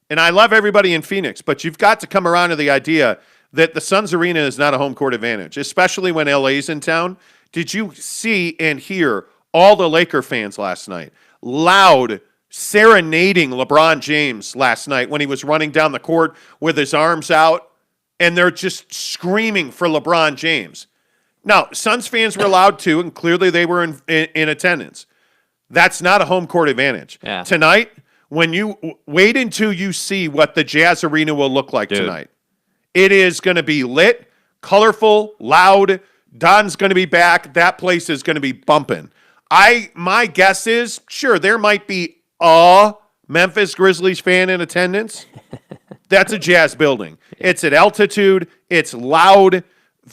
And I love everybody in Phoenix, but you've got to come around to the idea that the Suns Arena is not a home court advantage, especially when LA's in town. Did you see and hear all the Laker fans last night loud serenading LeBron James last night when he was running down the court with his arms out, and they're just screaming for LeBron James? Now, Suns fans were loud too, and clearly they were in attendance. That's not a home court advantage. Yeah. Tonight, when you wait until you see what the Jazz Arena will look like tonight, it is going to be lit, colorful, loud. Don's going to be back. That place is going to be bumping. My guess is, sure, there might be a Memphis Grizzlies fan in attendance. That's a Jazz building. It's at altitude. It's loud.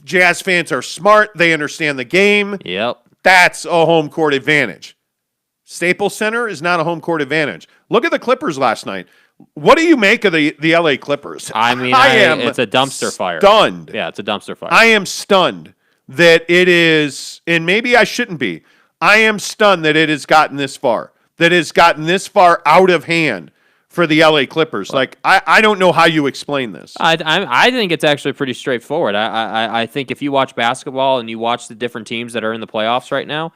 Jazz fans are smart. They understand the game. Yep. That's a home court advantage. Staples Center is not a home court advantage. Look at the Clippers last night. What do you make of the LA Clippers? I mean, it's a dumpster fire. Stunned. Yeah, it's a dumpster fire. I am stunned that it is, and maybe I shouldn't be. I am stunned that it has gotten this far. That it's gotten this far out of hand for the LA Clippers. Like, I don't know how you explain this. I think it's actually pretty straightforward. I think if you watch basketball and you watch the different teams that are in the playoffs right now,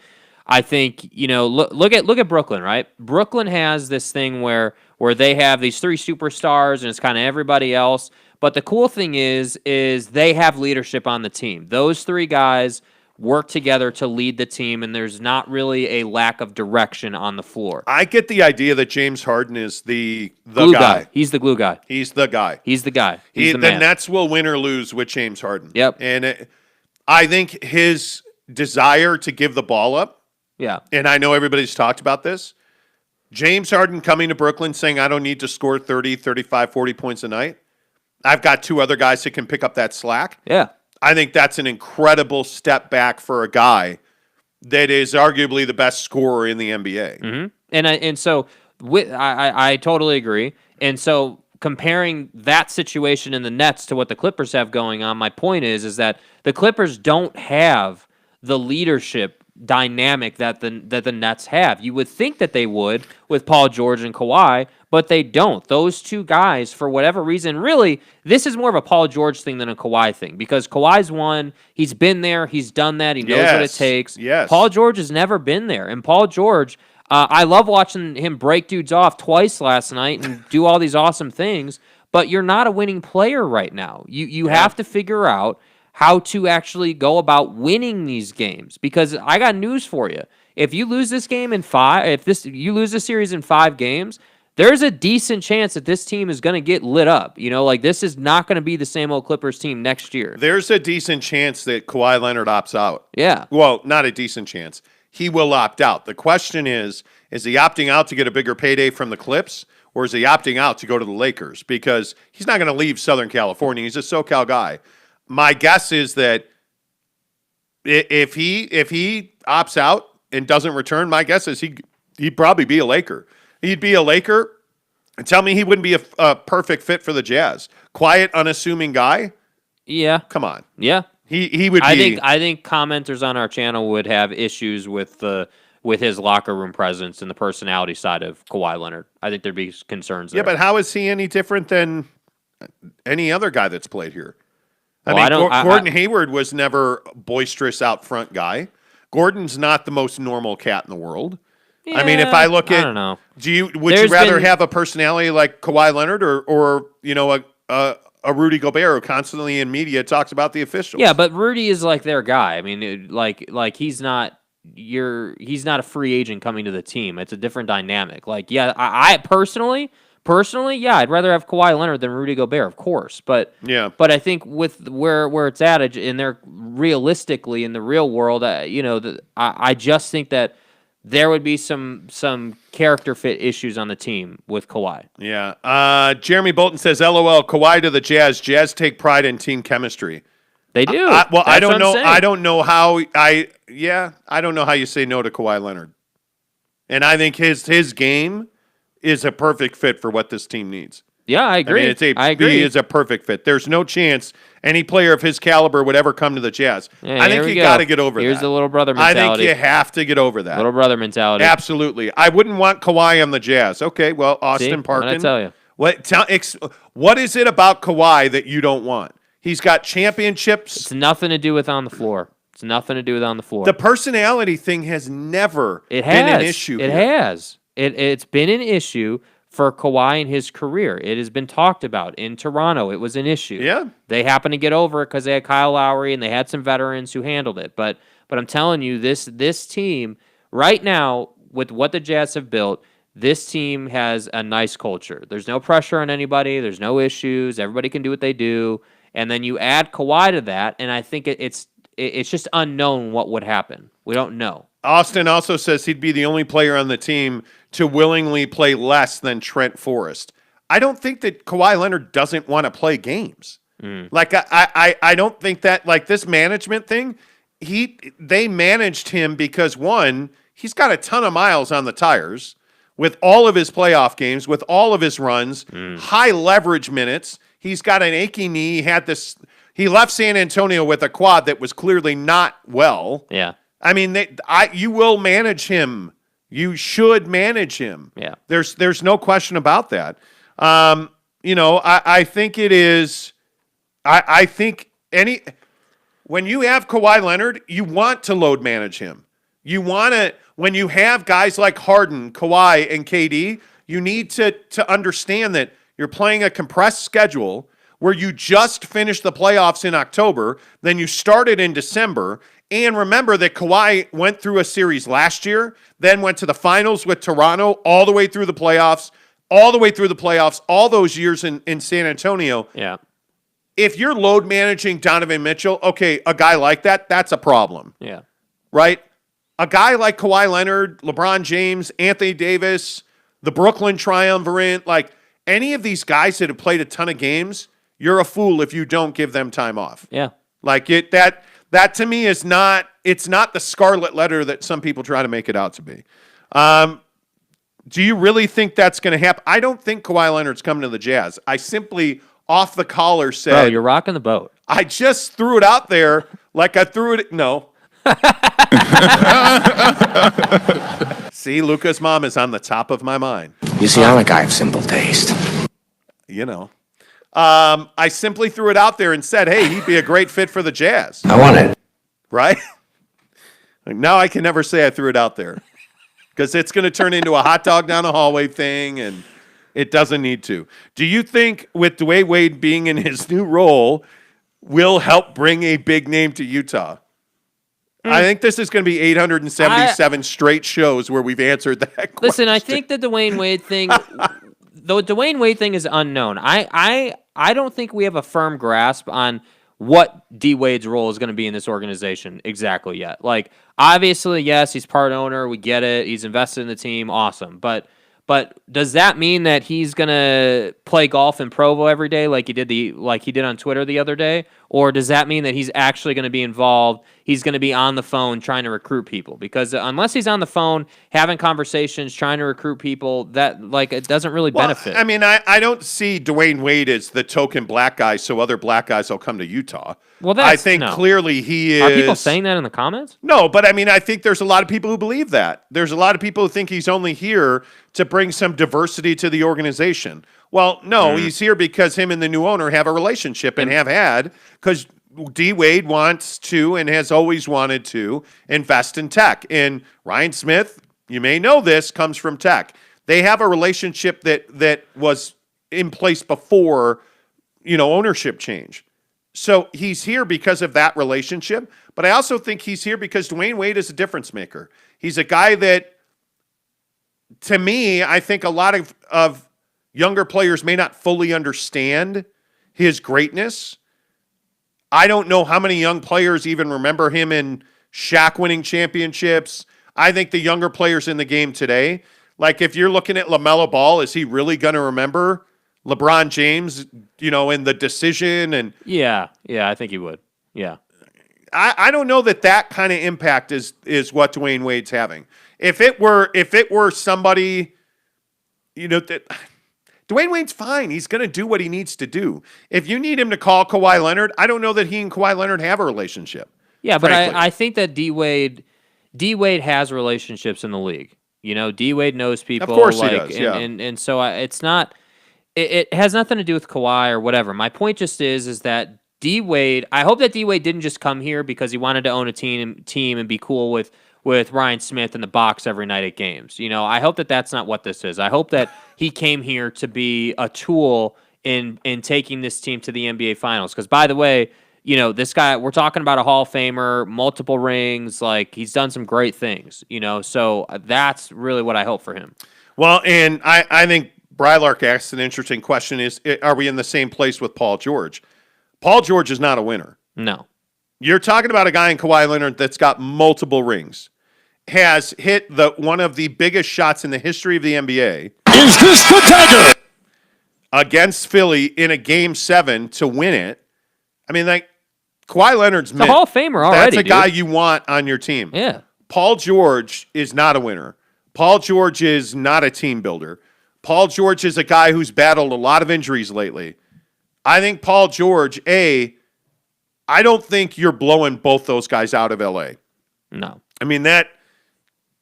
I think, look at Brooklyn, right? Brooklyn has this thing where they have these 3 superstars and it's kind of everybody else. But the cool thing is they have leadership on the team. Those 3 guys work together to lead the team, and there's not really a lack of direction on the floor. I get the idea that James Harden is the glue guy. He's the glue guy. He's the guy. He's the guy. He's the man. The Nets will win or lose with James Harden. Yep. And I think his desire to give the ball up, yeah. And I know everybody's talked about this. James Harden coming to Brooklyn saying, I don't need to score 30, 35, 40 points a night. I've got 2 other guys that can pick up that slack. Yeah. I think that's an incredible step back for a guy that is arguably the best scorer in the NBA. Mm-hmm. And so I totally agree. And so comparing that situation in the Nets to what the Clippers have going on, my point is that the Clippers don't have the leadership dynamic that the Nets have. You would think that they would with Paul George and Kawhi, but they don't. Those two guys, for whatever reason, really, this is more of a Paul George thing than a Kawhi thing because Kawhi's won. He's been there. He's done that. He knows what it takes. Yes. Paul George has never been there. And Paul George, I love watching him break dudes off twice last night and do all these awesome things, but you're not a winning player right now. You have to figure out how to actually go about winning these games. Because I got news for you. If you lose this game in you lose the series in 5 games, there's a decent chance that this team is going to get lit up. This is not going to be the same old Clippers team next year. There's a decent chance that Kawhi Leonard opts out. Yeah. Well, not a decent chance. He will opt out. The question is he opting out to get a bigger payday from the Clips, or is he opting out to go to the Lakers? Because he's not going to leave Southern California. He's a SoCal guy. My guess is that if he opts out and doesn't return, my guess is he'd probably be a Laker. He'd be a Laker. And tell me he wouldn't be a perfect fit for the Jazz. Quiet, unassuming guy. Yeah. Come on. Yeah. He would be. I think commenters on our channel would have issues with his locker room presence and the personality side of Kawhi Leonard. I think there'd be concerns there. Yeah, but how is he any different than any other guy that's played here? Gordon Hayward was never a boisterous out front guy. Gordon's not the most normal cat in the world. Yeah, if I look at, I don't know. Would you rather have a personality like Kawhi Leonard or a Rudy Gobert who constantly in media talks about the officials? Yeah, but Rudy is like their guy. I mean, he's not a free agent coming to the team. It's a different dynamic. I personally, yeah, I'd rather have Kawhi Leonard than Rudy Gobert, of course. But yeah, but I think with where it's at, and they're realistically in the real world, I just think that there would be some character fit issues on the team with Kawhi. Yeah. Jeremy Bolton says, "LOL, Kawhi to the Jazz. Jazz take pride in team chemistry." They do. I don't know. I don't know how. I don't know how you say no to Kawhi Leonard. And I think his game is a perfect fit for what this team needs. Yeah, I agree. I agree. He is a perfect fit. There's no chance any player of his caliber would ever come to the Jazz. Yeah, I think you got to get over that. Here's the little brother mentality. I think you have to get over that. Little brother mentality. Absolutely. I wouldn't want Kawhi on the Jazz. Okay, well, Austin Parkin. I tell you. What is it about Kawhi that you don't want? He's got championships. It's nothing to do with on the floor. It's nothing to do with on the floor. The personality thing has never been an issue. It has. It's been an issue for Kawhi in his career. It has been talked about. In Toronto, it was an issue. Yeah. They happened to get over it because they had Kyle Lowry and they had some veterans who handled it. But I'm telling you, this team, right now, with what the Jazz have built, this team has a nice culture. There's no pressure on anybody. There's no issues. Everybody can do what they do. And then you add Kawhi to that, and I think it's just unknown what would happen. We don't know. Austin also says he'd be the only player on the team to willingly play less than Trent Forrest. I don't think that Kawhi Leonard doesn't want to play games. I don't think that, like, this management thing, they managed him because, one, he's got a ton of miles on the tires with all of his playoff games, with all of his runs, high leverage minutes. He's got an achy knee. He left San Antonio with a quad that was clearly not well. Yeah. I mean, you will manage him. You should manage him. Yeah. There's no question about that. I think it is. I think when you have Kawhi Leonard, you want to load manage him. You want to, when you have guys like Harden, Kawhi, and KD, you need to understand that you're playing a compressed schedule where you just finished the playoffs in October, then you started in December. And remember that Kawhi went through a series last year, then went to the finals with Toronto, all the way through the playoffs, all those years in San Antonio. Yeah. If you're load managing Donovan Mitchell, okay, a guy like that's a problem. Yeah. Right? A guy like Kawhi Leonard, LeBron James, Anthony Davis, the Brooklyn Triumvirate, like any of these guys that have played a ton of games, you're a fool if you don't give them time off. Yeah. Like that to me is not, it's not the scarlet letter that some people try to make it out to be. Do you really think that's going to happen? I don't think Kawhi Leonard's coming to the Jazz. I simply, off the collar, said... Bro, you're rocking the boat. I just threw it out there like I threw it... No. See, Luca's mom is on the top of my mind. You see, I'm a guy of simple taste. You know. I simply threw it out there and said, hey, he'd be a great fit for the Jazz. I want it. Right? Now I can never say I threw it out there. Because it's going to turn into a hot dog down a hallway thing, and it doesn't need to. Do you think with Dwayne Wade being in his new role will help bring a big name to Utah? I think this is going to be 877 straight shows where we've answered that question. Listen, I think the Dwayne Wade thing, the Dwayne Wade thing is unknown. I don't think we have a firm grasp on what D Wade's role is going to be in this organization exactly yet. Like, obviously, yes, he's part owner. We get it. He's invested in the team. Awesome. But does that mean that he's going to play golf in Provo every day like he did on Twitter the other day? Or does that mean that he's actually going to be involved? He's going to be on the phone trying to recruit people? Because unless he's on the phone having conversations, trying to recruit people, that it doesn't really benefit. I mean, I don't see Dwayne Wade as the token black guy so other black guys will come to Utah. Well, I think clearly he is. Are people saying that in the comments? No, but I mean, I think there's a lot of people who believe that. There's a lot of people who think he's only here to bring some diversity to the organization. Well, no, he's here because him and the new owner have a relationship and have had, because D. Wade wants to and has always wanted to invest in tech. And Ryan Smith, you may know this, comes from tech. They have a relationship that was in place before, ownership change. So he's here because of that relationship. But I also think he's here because Dwayne Wade is a difference maker. He's a guy that, to me, I think a lot of younger players may not fully understand his greatness. I don't know how many young players even remember him in Shaq winning championships. I think the younger players in the game today, like if you're looking at LaMelo Ball, is he really going to remember LeBron James, in the decision? And Yeah, I think he would. Yeah. I don't know that kind of impact is what Dwayne Wade's having. If it were somebody, that Dwayne Wade's fine. He's going to do what he needs to do. If you need him to call Kawhi Leonard, I don't know that he and Kawhi Leonard have a relationship. Yeah, but I think that D Wade has relationships in the league. D Wade knows people. Of course he does. Yeah. And so it's not. It has nothing to do with Kawhi or whatever. My point just is that D Wade. I hope that D Wade didn't just come here because he wanted to own a team and be cool with Ryan Smith in the box every night at games. I hope that that's not what this is. I hope that he came here to be a tool in taking this team to the NBA Finals. Because, by the way, this guy, we're talking about a Hall of Famer, multiple rings, he's done some great things, so that's really what I hope for him. Well, and I think Brylark asked an interesting question are we in the same place with Paul George? Paul George is not a winner. No. You're talking about a guy in Kawhi Leonard that's got multiple rings, has hit one of the biggest shots in the history of the NBA. Is this the dagger? Against Philly in a Game 7 to win it. I mean, Kawhi Leonard's a Hall of Famer already. That's a guy you want on your team. Yeah. Paul George is not a winner. Paul George is not a team builder. Paul George is a guy who's battled a lot of injuries lately. I think Paul George, I don't think you're blowing both those guys out of LA. No. I mean,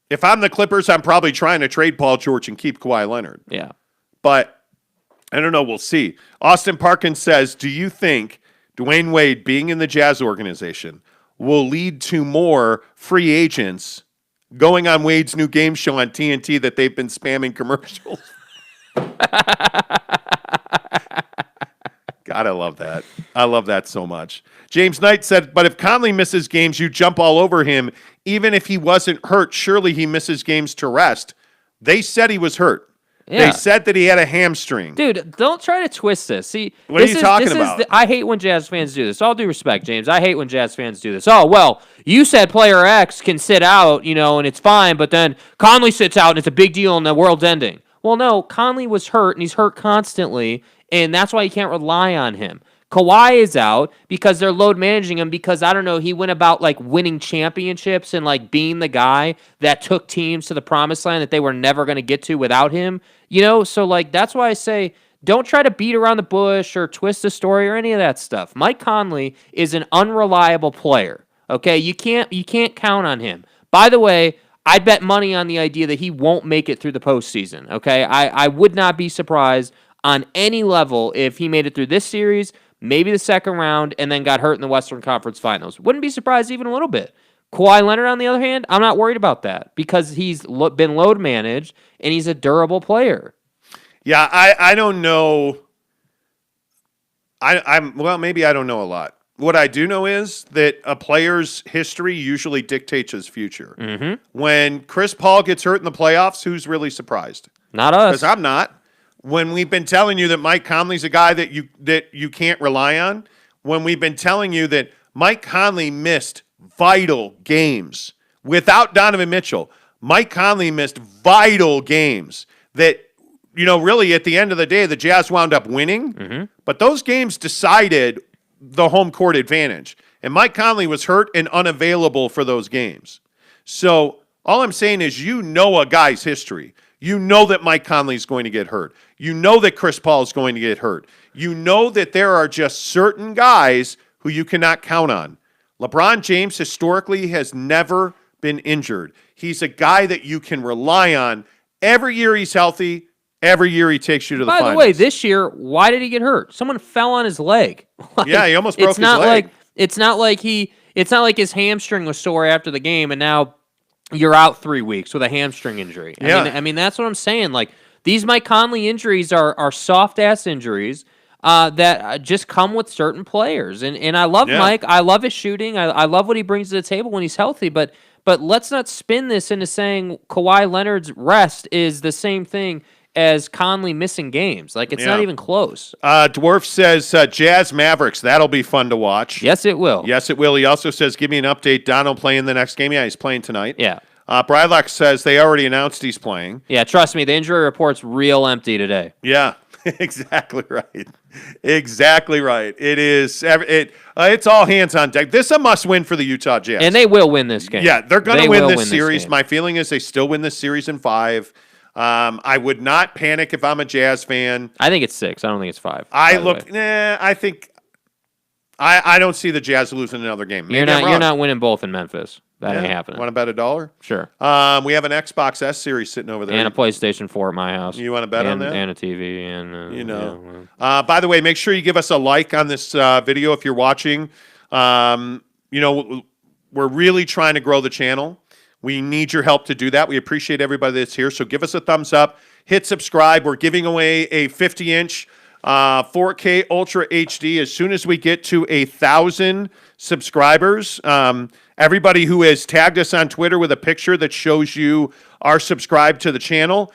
if I'm the Clippers, I'm probably trying to trade Paul George and keep Kawhi Leonard. Yeah. But I don't know. We'll see. Austin Parkins says, do you think Dwayne Wade being in the Jazz organization will lead to more free agents going on Wade's new game show on TNT that they've been spamming commercials? God, I love that. I love that so much. James Knight said, but if Conley misses games, you jump all over him. Even if he wasn't hurt, surely he misses games to rest. They said he was hurt. Yeah. They said that he had a hamstring. Dude, don't try to twist this. See, what are you talking about? I hate when Jazz fans do this. All due respect, James. I hate when Jazz fans do this. Oh, well, you said player X can sit out, and it's fine, but then Conley sits out and it's a big deal and the world's ending. Well, no, Conley was hurt and he's hurt constantly, and that's why you can't rely on him. Kawhi is out because they're load managing him because, I don't know, he went about like winning championships and like being the guy that took teams to the promised land that they were never going to get to without him. So like that's why I say don't try to beat around the bush or twist the story or any of that stuff. Mike Conley is an unreliable player. Okay, you can't count on him. By the way, I'd bet money on the idea that he won't make it through the postseason. Okay, I would not be surprised on any level if he made it through this series, maybe the second round, and then got hurt in the Western Conference Finals. Wouldn't be surprised even a little bit. Kawhi Leonard, on the other hand, I'm not worried about that because he's been load managed and he's a durable player. Yeah, I don't know. Maybe I don't know a lot. What I do know is that a player's history usually dictates his future. Mm-hmm. When Chris Paul gets hurt in the playoffs, who's really surprised? Not us. Because I'm not. When we've been telling you that Mike Conley's a guy that you can't rely on, when we've been telling you that Mike Conley missed vital games without Donovan Mitchell, Mike Conley missed vital games that, really at the end of the day, the Jazz wound up winning, but those games decided the home court advantage. And Mike Conley was hurt and unavailable for those games. So all I'm saying is a guy's history. You know that Mike Conley is going to get hurt. You know that Chris Paul is going to get hurt. You know that there are just certain guys who you cannot count on. LeBron James historically has never been injured. He's a guy that you can rely on. Every year he's healthy. Every year he takes you to the finals. By the way, this year, why did he get hurt? Someone fell on his leg. Yeah, he almost broke his leg. It's not like his hamstring was sore after the game and now you're out 3 weeks with a hamstring injury. I mean that's what I'm saying. Like these Mike Conley injuries are soft ass injuries that just come with certain players. And I love Mike. I love his shooting. I love what he brings to the table when he's healthy. But let's not spin this into saying Kawhi Leonard's rest is the same thing as Conley missing games. Like, it's not even close. Dwarf says Jazz Mavericks. That'll be fun to watch. Yes, it will. Yes, it will. He also says, give me an update. Don will play in the next game. Yeah, he's playing tonight. Yeah. Brylock says they already announced he's playing. Yeah, trust me, the injury report's real empty today. Yeah, exactly right. Exactly right. It is. It's all hands on deck. This is a must-win for the Utah Jazz. And they will win this game. Yeah, they're going to win this series. My feeling is they still win this series in 5. I would not panic if I'm a Jazz fan. I think it's 6. I don't think it's 5. I think I don't see the Jazz losing another game. You're not winning both in Memphis. That ain't happening. Want to bet $1? Sure. We have an Xbox S series sitting over there. And a PlayStation 4 at my house. You want to bet on that? And a TV. And by the way, make sure you give us a like on this video if you're watching. We're really trying to grow the channel. We need your help to do that. We appreciate everybody that's here. So give us a thumbs up. Hit subscribe. We're giving away a 50-inch 4K Ultra HD as soon as we get to 1,000 subscribers. Everybody who has tagged us on Twitter with a picture that shows you are subscribed to the channel,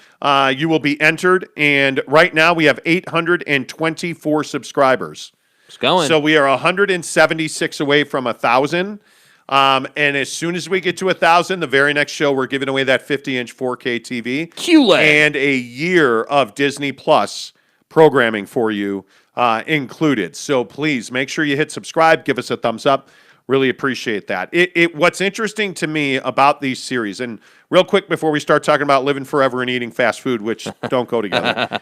you will be entered. And right now we have 824 subscribers. It's going. So we are 176 away from 1,000. And as soon as we get to 1,000, the very next show, we're giving away that 50-inch 4K TV. QLED. And a year of Disney Plus programming for you included. So please make sure you hit subscribe. Give us a thumbs up. Really appreciate that. What's interesting to me about these series, and real quick before we start talking about living forever and eating fast food, which don't go together.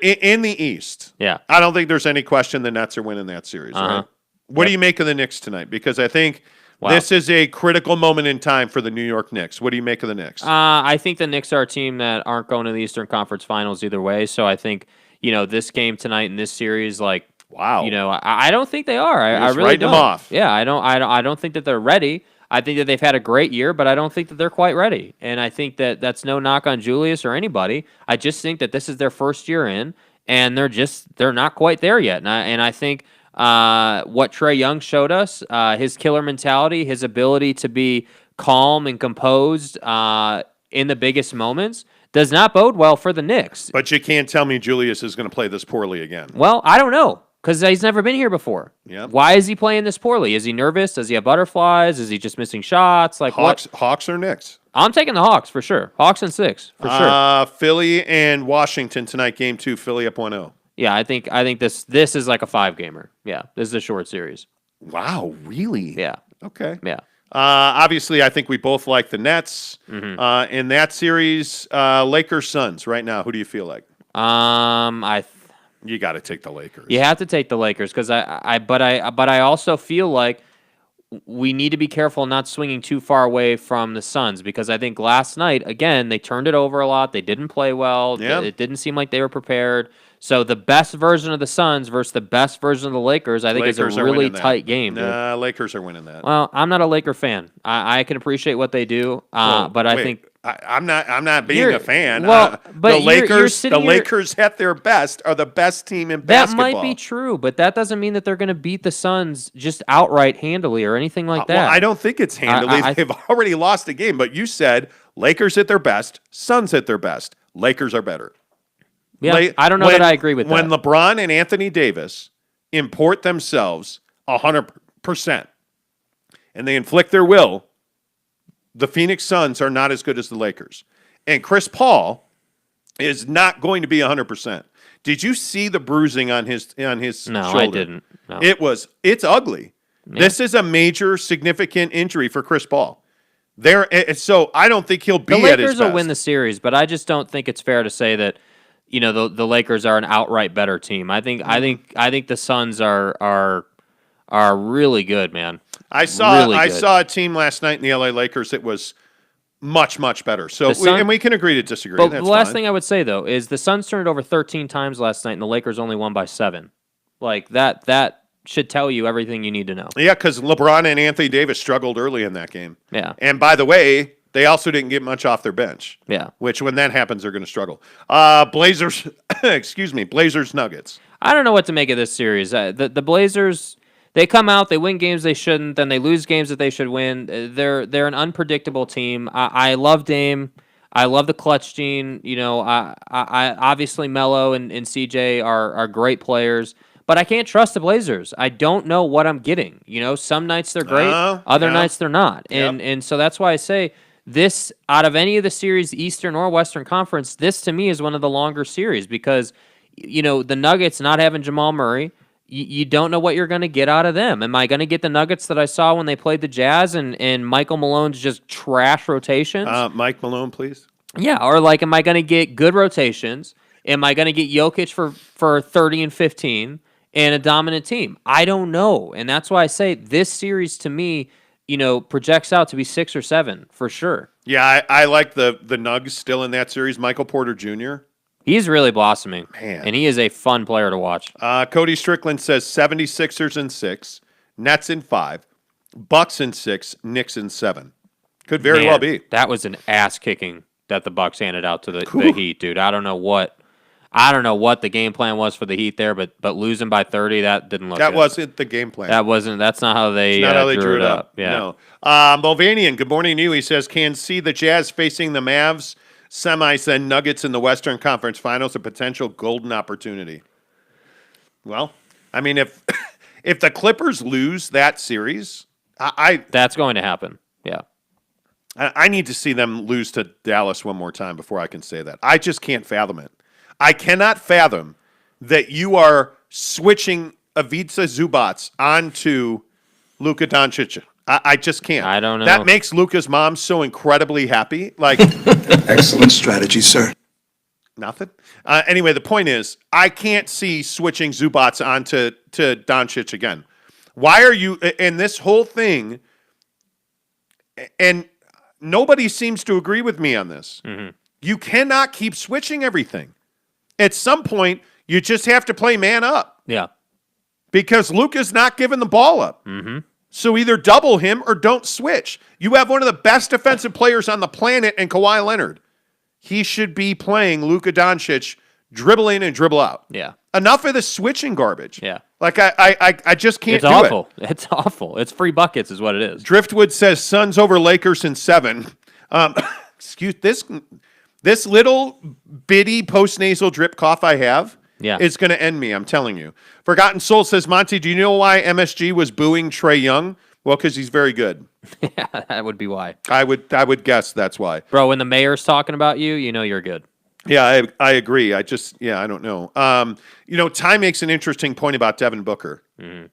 In the East, I don't think there's any question the Nets are winning that series, right? What do you make of the Knicks tonight? Because I think this is a critical moment in time for the New York Knicks. What do you make of the Knicks? I think the Knicks are a team that aren't going to the Eastern Conference Finals either way. So I think, this game tonight in this series, like, wow. I don't think they are. I really don't. Them off. Yeah, I don't think that they're ready. I think that they've had a great year, but I don't think that they're quite ready. And I think that that's no knock on Julius or anybody. I just think that this is their first year in, and they're not quite there yet. And I think what Trae Young showed us, his killer mentality, his ability to be calm and composed in the biggest moments, does not bode well for the Knicks. But you can't tell me Julius is going to play this poorly again. Well, I don't know, because he's never been here before. Yep. Why is he playing this poorly? Is he nervous? Does he have butterflies? Is he just missing shots? Like Hawks or Knicks? I'm taking the Hawks for sure. Hawks and 6 for sure. Philly and Washington tonight, game 2. Philly up 1-0. Yeah, I think this is like a 5-gamer. Yeah, this is a short series. Wow, really? Yeah. Okay. Yeah. Obviously, I think we both like the Nets. In that series, Lakers Suns right now. Who do you feel like? You got to take the Lakers. You have to take the Lakers because but I also feel like we need to be careful not swinging too far away from the Suns because I think last night again they turned it over a lot. They didn't play well. Yeah. It didn't seem like they were prepared. So the best version of the Suns versus the best version of the Lakers, I think, is a really tight game. Nah, Lakers are winning that. Well, I'm not a Laker fan. I can appreciate what they do, but I think I'm not being a fan. Well, but the Lakers at their best are the best team in basketball. That might be true, but that doesn't mean that they're going to beat the Suns just outright handily or anything like that. Well, I don't think it's handily. They've already lost a game, but you said Lakers at their best, Suns at their best. Lakers are better. Yeah, I don't know that I agree with that. When LeBron and Anthony Davis import themselves 100% and they inflict their will, the Phoenix Suns are not as good as the Lakers. And Chris Paul is not going to be 100%. Did you see the bruising on his shoulder? No, I didn't. No. It's ugly. Yeah. This is a major significant injury for Chris Paul. So I don't think he'll be at his best. The Lakers will win the series, but I just don't think it's fair to say that the Lakers are an outright better team. I think the Suns are really good, man. I saw a team last night in the LA Lakers that was much, much better. So we can agree to disagree. But the last thing I would say though is the Suns turned it over 13 times last night, and the Lakers only won by 7. Like that should tell you everything you need to know. Yeah, because LeBron and Anthony Davis struggled early in that game. Yeah. And by the way, they also didn't get much off their bench. Yeah. Which, when that happens, they're going to struggle. Blazers, Blazers Nuggets. I don't know what to make of this series. The Blazers, they come out, they win games they shouldn't, then they lose games that they should win. They're an unpredictable team. I love Dame. I love the clutch gene. I obviously Melo and CJ are great players. But I can't trust the Blazers. I don't know what I'm getting. Some nights they're great, other nights they're not. And so that's why I say this, out of any of the series, Eastern or Western Conference, this to me is one of the longer series because, the Nuggets not having Jamal Murray, you don't know what you're going to get out of them. Am I going to get the Nuggets that I saw when they played the Jazz and Michael Malone's just trash rotations? Mike Malone, please. Yeah, or am I going to get good rotations? Am I going to get Jokic for 30 and 15? And a dominant team. I don't know. And that's why I say this series to me, projects out to be 6 or 7 for sure. Yeah, I like the Nugs still in that series. Michael Porter Jr. He's really blossoming. Man. And he is a fun player to watch. Cody Strickland says 76ers in 6, Nets in 5, Bucks in 6, Knicks in 7. Could very well be. That was an ass kicking that the Bucks handed out to the Heat, dude. I don't know what the game plan was for the Heat there, but losing by 30, that didn't look good. That wasn't the game plan. That's not how they, drew it up. Yeah. No. Mulvanian, good morning to you. He says, can see the Jazz facing the Mavs, semis, and Nuggets in the Western Conference Finals, a potential golden opportunity. Well, I mean, if the Clippers lose that series, that's going to happen. Yeah. I need to see them lose to Dallas one more time before I can say that. I just can't fathom it. I cannot fathom that you are switching Ivica Zubac onto Luka Doncic. I just can't. I don't know. That makes Luka's mom so incredibly happy. Excellent strategy, sir. Nothing. Anyway, the point is, I can't see switching Zubac onto Doncic again. Why are you in this whole thing? And nobody seems to agree with me on this. Mm-hmm. You cannot keep switching everything. At some point, you just have to play man up. Yeah. Because Luka's not giving the ball up. Mm-hmm. So either double him or don't switch. You have one of the best defensive players on the planet in Kawhi Leonard. He should be playing Luka Doncic, dribble in and dribble out. Yeah. Enough of the switching garbage. Yeah. I just can't do awful. It. It's awful. It's free buckets is what it is. Driftwood says Suns over Lakers in 7. Excuse this little bitty post-nasal drip cough I have is going to end me, I'm telling you. Forgotten Soul says, Monty, do you know why MSG was booing Trae Young? Well, because he's very good. Yeah, that would be why. I would guess that's why. Bro, when the mayor's talking about you, you know you're good. Yeah, I agree. I don't know. Ty makes an interesting point about Devin Booker. Mm-hmm.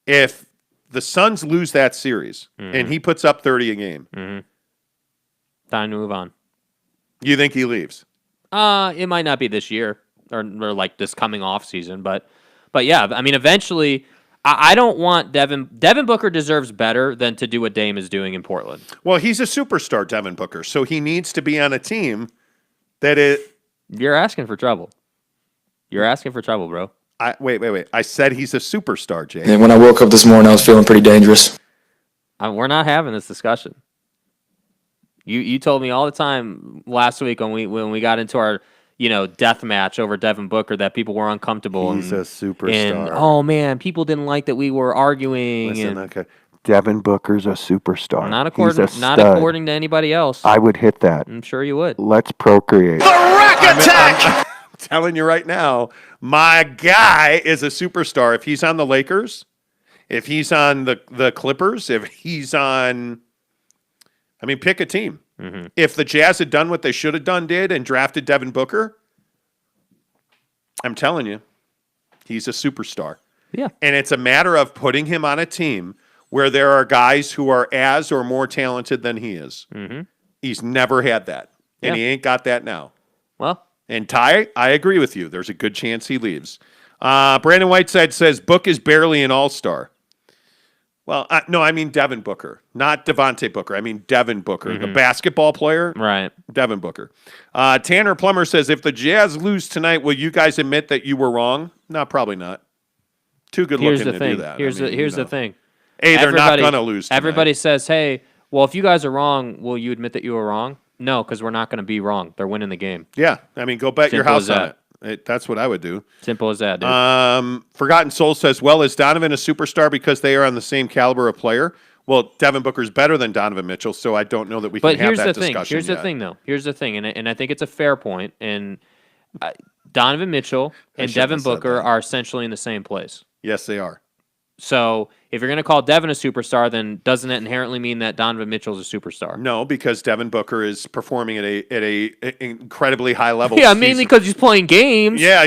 If the Suns lose that series and he puts up 30 a game, time to move on. You think he leaves? It might not be this year or like this coming off season, but yeah, I mean, eventually, I don't want Devin Booker deserves better than to do what Dame is doing in Portland. Well, he's a superstar, Devin Booker, so he needs to be on a team that it. You're asking for trouble. You're asking for trouble, bro. Wait. I said he's a superstar, Jay. And when I woke up this morning, I was feeling pretty dangerous. We're not having this discussion. You told me all the time last week when we got into our death match over Devin Booker that people were uncomfortable. He's a superstar. And oh man, people didn't like that we were arguing. Listen, okay. Devin Booker's a superstar. Not according to anybody else. I would hit that. I'm sure you would. Let's procreate. The rack attack! I'm telling you right now, my guy is a superstar. If he's on the Lakers, if he's on the Clippers, if he's on... pick a team. Mm-hmm. If the Jazz had done what they should have done, and drafted Devin Booker, I'm telling you, he's a superstar. Yeah. And it's a matter of putting him on a team where there are guys who are as or more talented than he is. Mm-hmm. He's never had that. And he ain't got that now. Well. And Ty, I agree with you. There's a good chance he leaves. Brandon Whiteside says, Book is barely an all-star. Well, no, I mean Devin Booker, not Devontae Booker. I mean Devin Booker, the basketball player. Right. Devin Booker. Tanner Plummer says, if the Jazz lose tonight, will you guys admit that you were wrong? No, probably not. Too good looking to do that. Here's the thing. A, they're not going to lose tonight. Everybody says, hey, well, if you guys are wrong, will you admit that you were wrong? No, because we're not going to be wrong. They're winning the game. Yeah. Go bet your house on that. That's what I would do. Simple as that, dude. Forgotten Soul says, well, is Donovan a superstar because they are on the same caliber of player? Well, Devin Booker's better than Donovan Mitchell, so I don't know that we can have that discussion. Here's the thing, though. Here's the thing, and I think it's a fair point. And Donovan Mitchell and Devin Booker are essentially in the same place. Yes, they are. So if you're going to call Devin a superstar, then doesn't it inherently mean that Donovan Mitchell's a superstar? No, because Devin Booker is performing at a incredibly high level. Yeah, mainly because he's playing games. Yeah,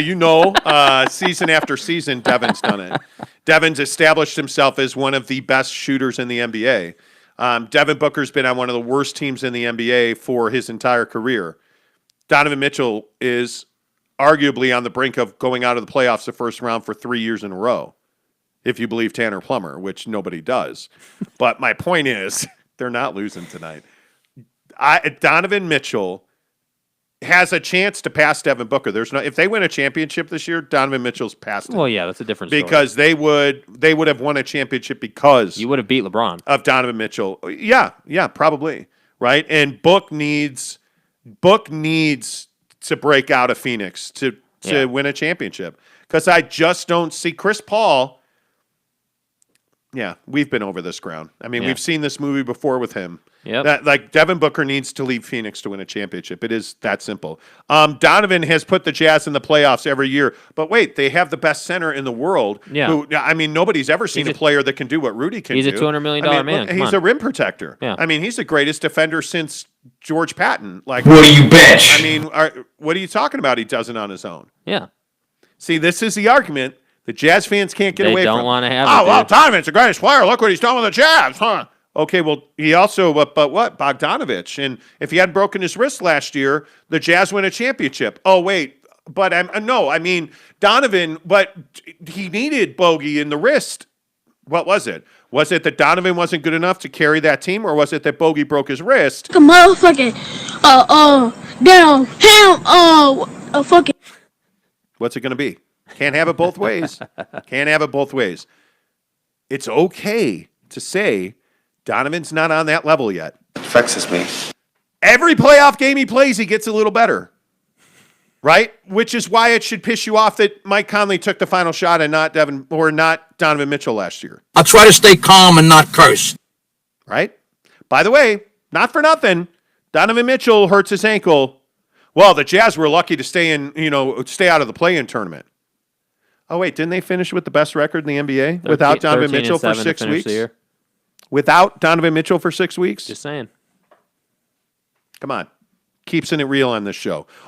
season after season, Devin's done it. Devin's established himself as one of the best shooters in the NBA. Devin Booker's been on one of the worst teams in the NBA for his entire career. Donovan Mitchell is arguably on the brink of going out of the playoffs the first round for 3 years in a row. If you believe Tanner Plummer, which nobody does. But my point is, they're not losing tonight. Donovan Mitchell has a chance to pass Devin Booker. If they win a championship this year, Donovan Mitchell's passed him. Well, yeah, that's a different story. Because they would have won a championship because you would have beat LeBron of Donovan Mitchell. Yeah, probably. Right? And Book needs to break out of Phoenix to win a championship. Because I just don't see Chris Paul. Yeah, we've been over this ground. We've seen this movie before with him. Yep. Devin Booker needs to leave Phoenix to win a championship. It is that simple. Donovan has put the Jazz in the playoffs every year. But wait, they have the best center in the world. Yeah. Nobody's ever seen a player that can do what Rudy can do. He's a $200 million man. He's a rim protector. Yeah. He's the greatest defender since George Patton. What do you bitch? What are you talking about? He does it on his own. Yeah. See, this is the argument the Jazz fans can't get away from. They don't want to have it. Oh, well, Donovan's the greatest player. Look what he's done with the Jazz, huh? Okay, well, he also, but what? Bogdanovich. And if he hadn't broken his wrist last year, the Jazz win a championship. Oh, wait. But Donovan, but he needed Bogey in the wrist. What was it? Was it that Donovan wasn't good enough to carry that team, or was it that Bogey broke his wrist? A motherfucking, down, him, fucking. What's it going to be? Can't have it both ways. Can't have it both ways. It's okay to say Donovan's not on that level yet. It vexes me. Every playoff game he plays, he gets a little better. Right? Which is why it should piss you off that Mike Conley took the final shot and not Donovan Mitchell last year. I'll try to stay calm and not curse. Right? By the way, not for nothing, Donovan Mitchell hurts his ankle. Well, the Jazz were lucky to stay out of the play-in tournament. Oh, wait, didn't they finish with the best record in the NBA without Donovan Mitchell for 6 weeks? Without Donovan Mitchell for 6 weeks? Just saying. Come on. keeps it real on this show.